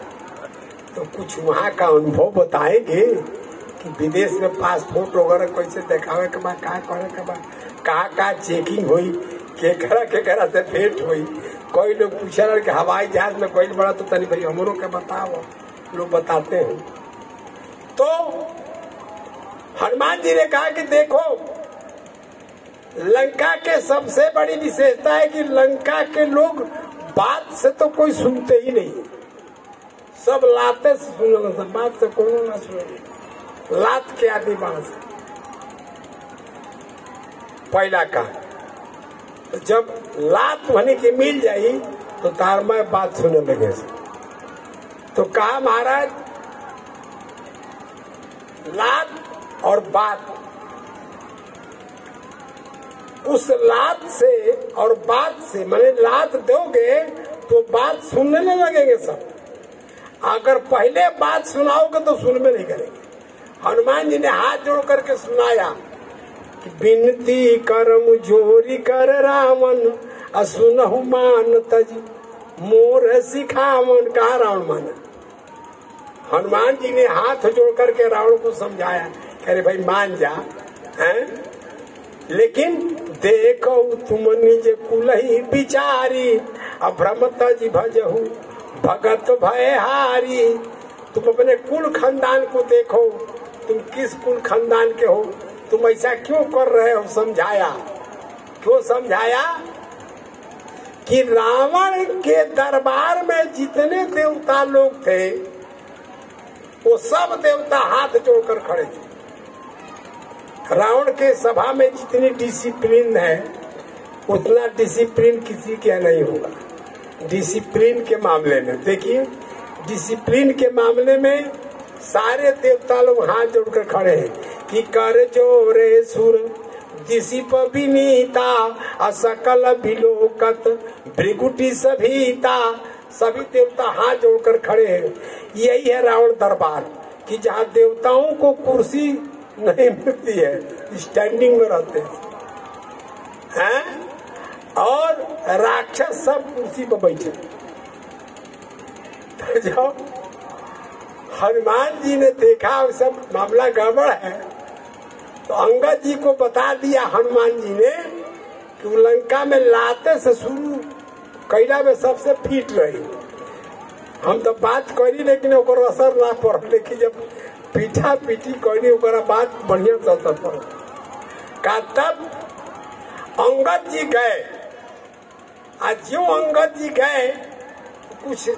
तो कुछ वहाँ का अनुभव बताएंगे कि विदेश में पासपोर्ट वगैरह कैसे दिखावे के बाद, कहाँ करे के बाद, कहाँ चेकिंग हुई, केकरा से भेंट हुई। कोई लोग पूछा रहे कि हवाई जहाज में कोई बड़ा, तो तनी भाई हमरों के बताओ, लोग बताते हैं। तो हनुमान जी ने कहा कि देखो, लंका के सबसे बड़ी विशेषता है कि लंका के लोग बात से तो कोई सुनते ही नहीं, सब लाते से सुनना, सब बात से कोई ना सुने। लात के आदि बात से पहला का, तो जब लात होने की मिल जाई तो तार में बात सुनने लगे। तो कहा महाराज लात और बात, उस लात से और बात से, मैंने लात दोगे तो बात सुनने नहीं लगेंगे सब। अगर पहले बात सुनाओगे तो सुनने नहीं करेंगे। हनुमान जी ने हाथ जोड़ करके सुनाया कि बिनती करम जोरी कर रावण, असुनहु मान तज मोर सिखावन। कहा रावण माना? हनुमान जी ने हाथ जोड़ करके रावण को समझाया, अरे भाई मान जा, हैं? लेकिन देखो तुम निज कुलही बिचारी, अभ्रमत जी भजहु भगत भयहारी। तुम अपने कुल खानदान को देखो, तुम किस कुल खानदान के हो, तुम ऐसा क्यों कर रहे हो? समझाया। क्यों समझाया? कि रावण के दरबार में जितने देवता लोग थे वो सब देवता हाथ जोड़कर खड़े थे। रावण के सभा में जितनी डिसिप्लिन है उतना डिसिप्लिन किसी के नहीं होगा। डिसिप्लिन के मामले में देखिए, डिसिप्लिन के मामले में सारे देवता लोग हाथ जोड़कर खड़े हैं कि कर जोरे सुर दिशिप विनीता असकल विलोकत भृगुटी सभीता। सभी देवता हाथ जोड़कर खड़े हैं। यही है रावण दरबार कि जहाँ देवताओं को कुर्सी नहीं मिलती है, स्टैंडिंग में रहते हैं और राक्षस सब कुर्सी पर बैठे। तो जब हनुमान जी ने देखा सब मामला गड़बड़ है तो अंगद जी को बता दिया हनुमान जी ने कि लंका में लाते से शुरू कैला में सबसे फिट रही। हम तो बात करी लेकिन ओकर असर ना पड़, लेकिन जब पीठा पीठी करी ओकरा बात बढ़िया से असर पड़ का। तब अंगद जी गए, आज जो अंगद जी गए कुछ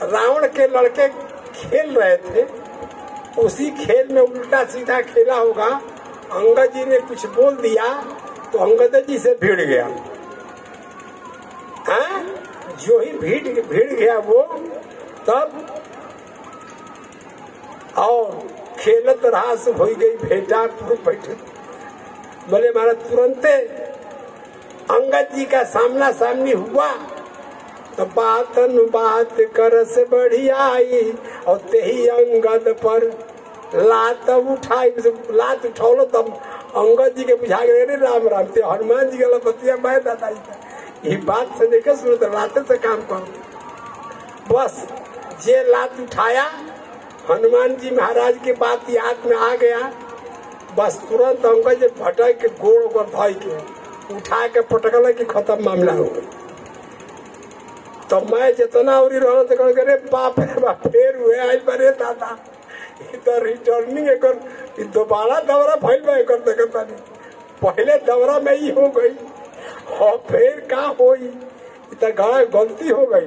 रावण के लड़के खेल रहे थे, उसी खेल में उल्टा सीधा खेला होगा। अंगद जी ने कुछ बोल दिया तो अंगद जी से भिड़ गया। जो ही भिड़ गया वो, तब और खेलत रास हो गई भेटा बैठे। बोले मारा तुरंते अंगद जी का सामना सामनी हुआ तो बात करस बढ़िया आई और तेही अंगद पर लात उठाई। लात उठौलो तब अंगद जी के बुझा गए रे राम राम ते हनुमान जी का बतिया मैं दादा ये बात से देखे सुनो तो लाते से काम करो। बस जे लात उठाया हनुमान जी महाराज की बात याद में आ गया। बस तुरंत अंगद जी भटक के गोड़ को धोई के उठा के पटकल की खत्म मामला हो गया। तो मैं जितना और रहा तो करे बाप रे बाप फेर हुए आज बरे दादा तो रिटर्निंग एक दोबारा दौरा फैल में एक देखता नहीं। पहले दौरा में ही हो गई और फिर का होई इतना गलती हो गई।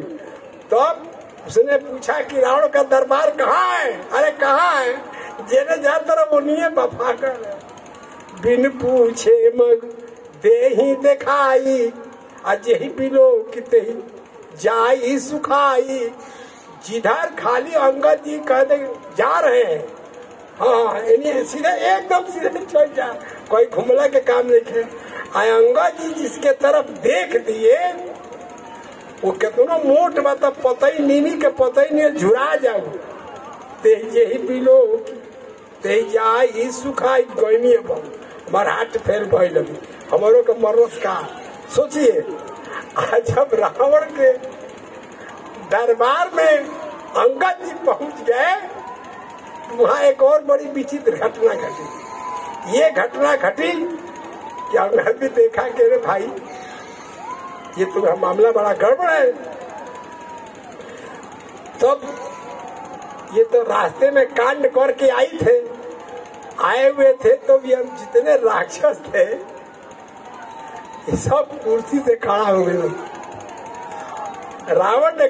तब उसने पूछा कि रावण का दरबार कहाँ है? अरे कहाँ है? जेने जाता वो नहीं बफा कर बिन पूछे मग दे ही दिखाई आज ही बिलो किते ही जाई सुखाई। जिधर खाली अंगद जी कहते जा रहे हैं, हाँ सीधे एकदम सीधे चल जा, कोई घुमला के काम नहीं है। अंगद जी जिसके तरफ देख दिए वो कितना मोट बात पता ही नीनी के पता ही नहीं झुरा जाओ ते यही बिलो ते जाई सुखाई गई मराठ फेर भय लगी हमारो के मरस का। सोचिए जब रावण के दरबार में अंगद जी पहुंच गए वहां एक और बड़ी विचित्र घटना घटी। ये घटना घटी कि अंगद भी देखा कि रे भाई ये तुम्हारा मामला बड़ा गड़बड़ है। तब ये तो रास्ते में कांड करके आए हुए थे तो भी हम जितने राक्षस थे सब कुर्सी से खड़ा हो गए। रावण ने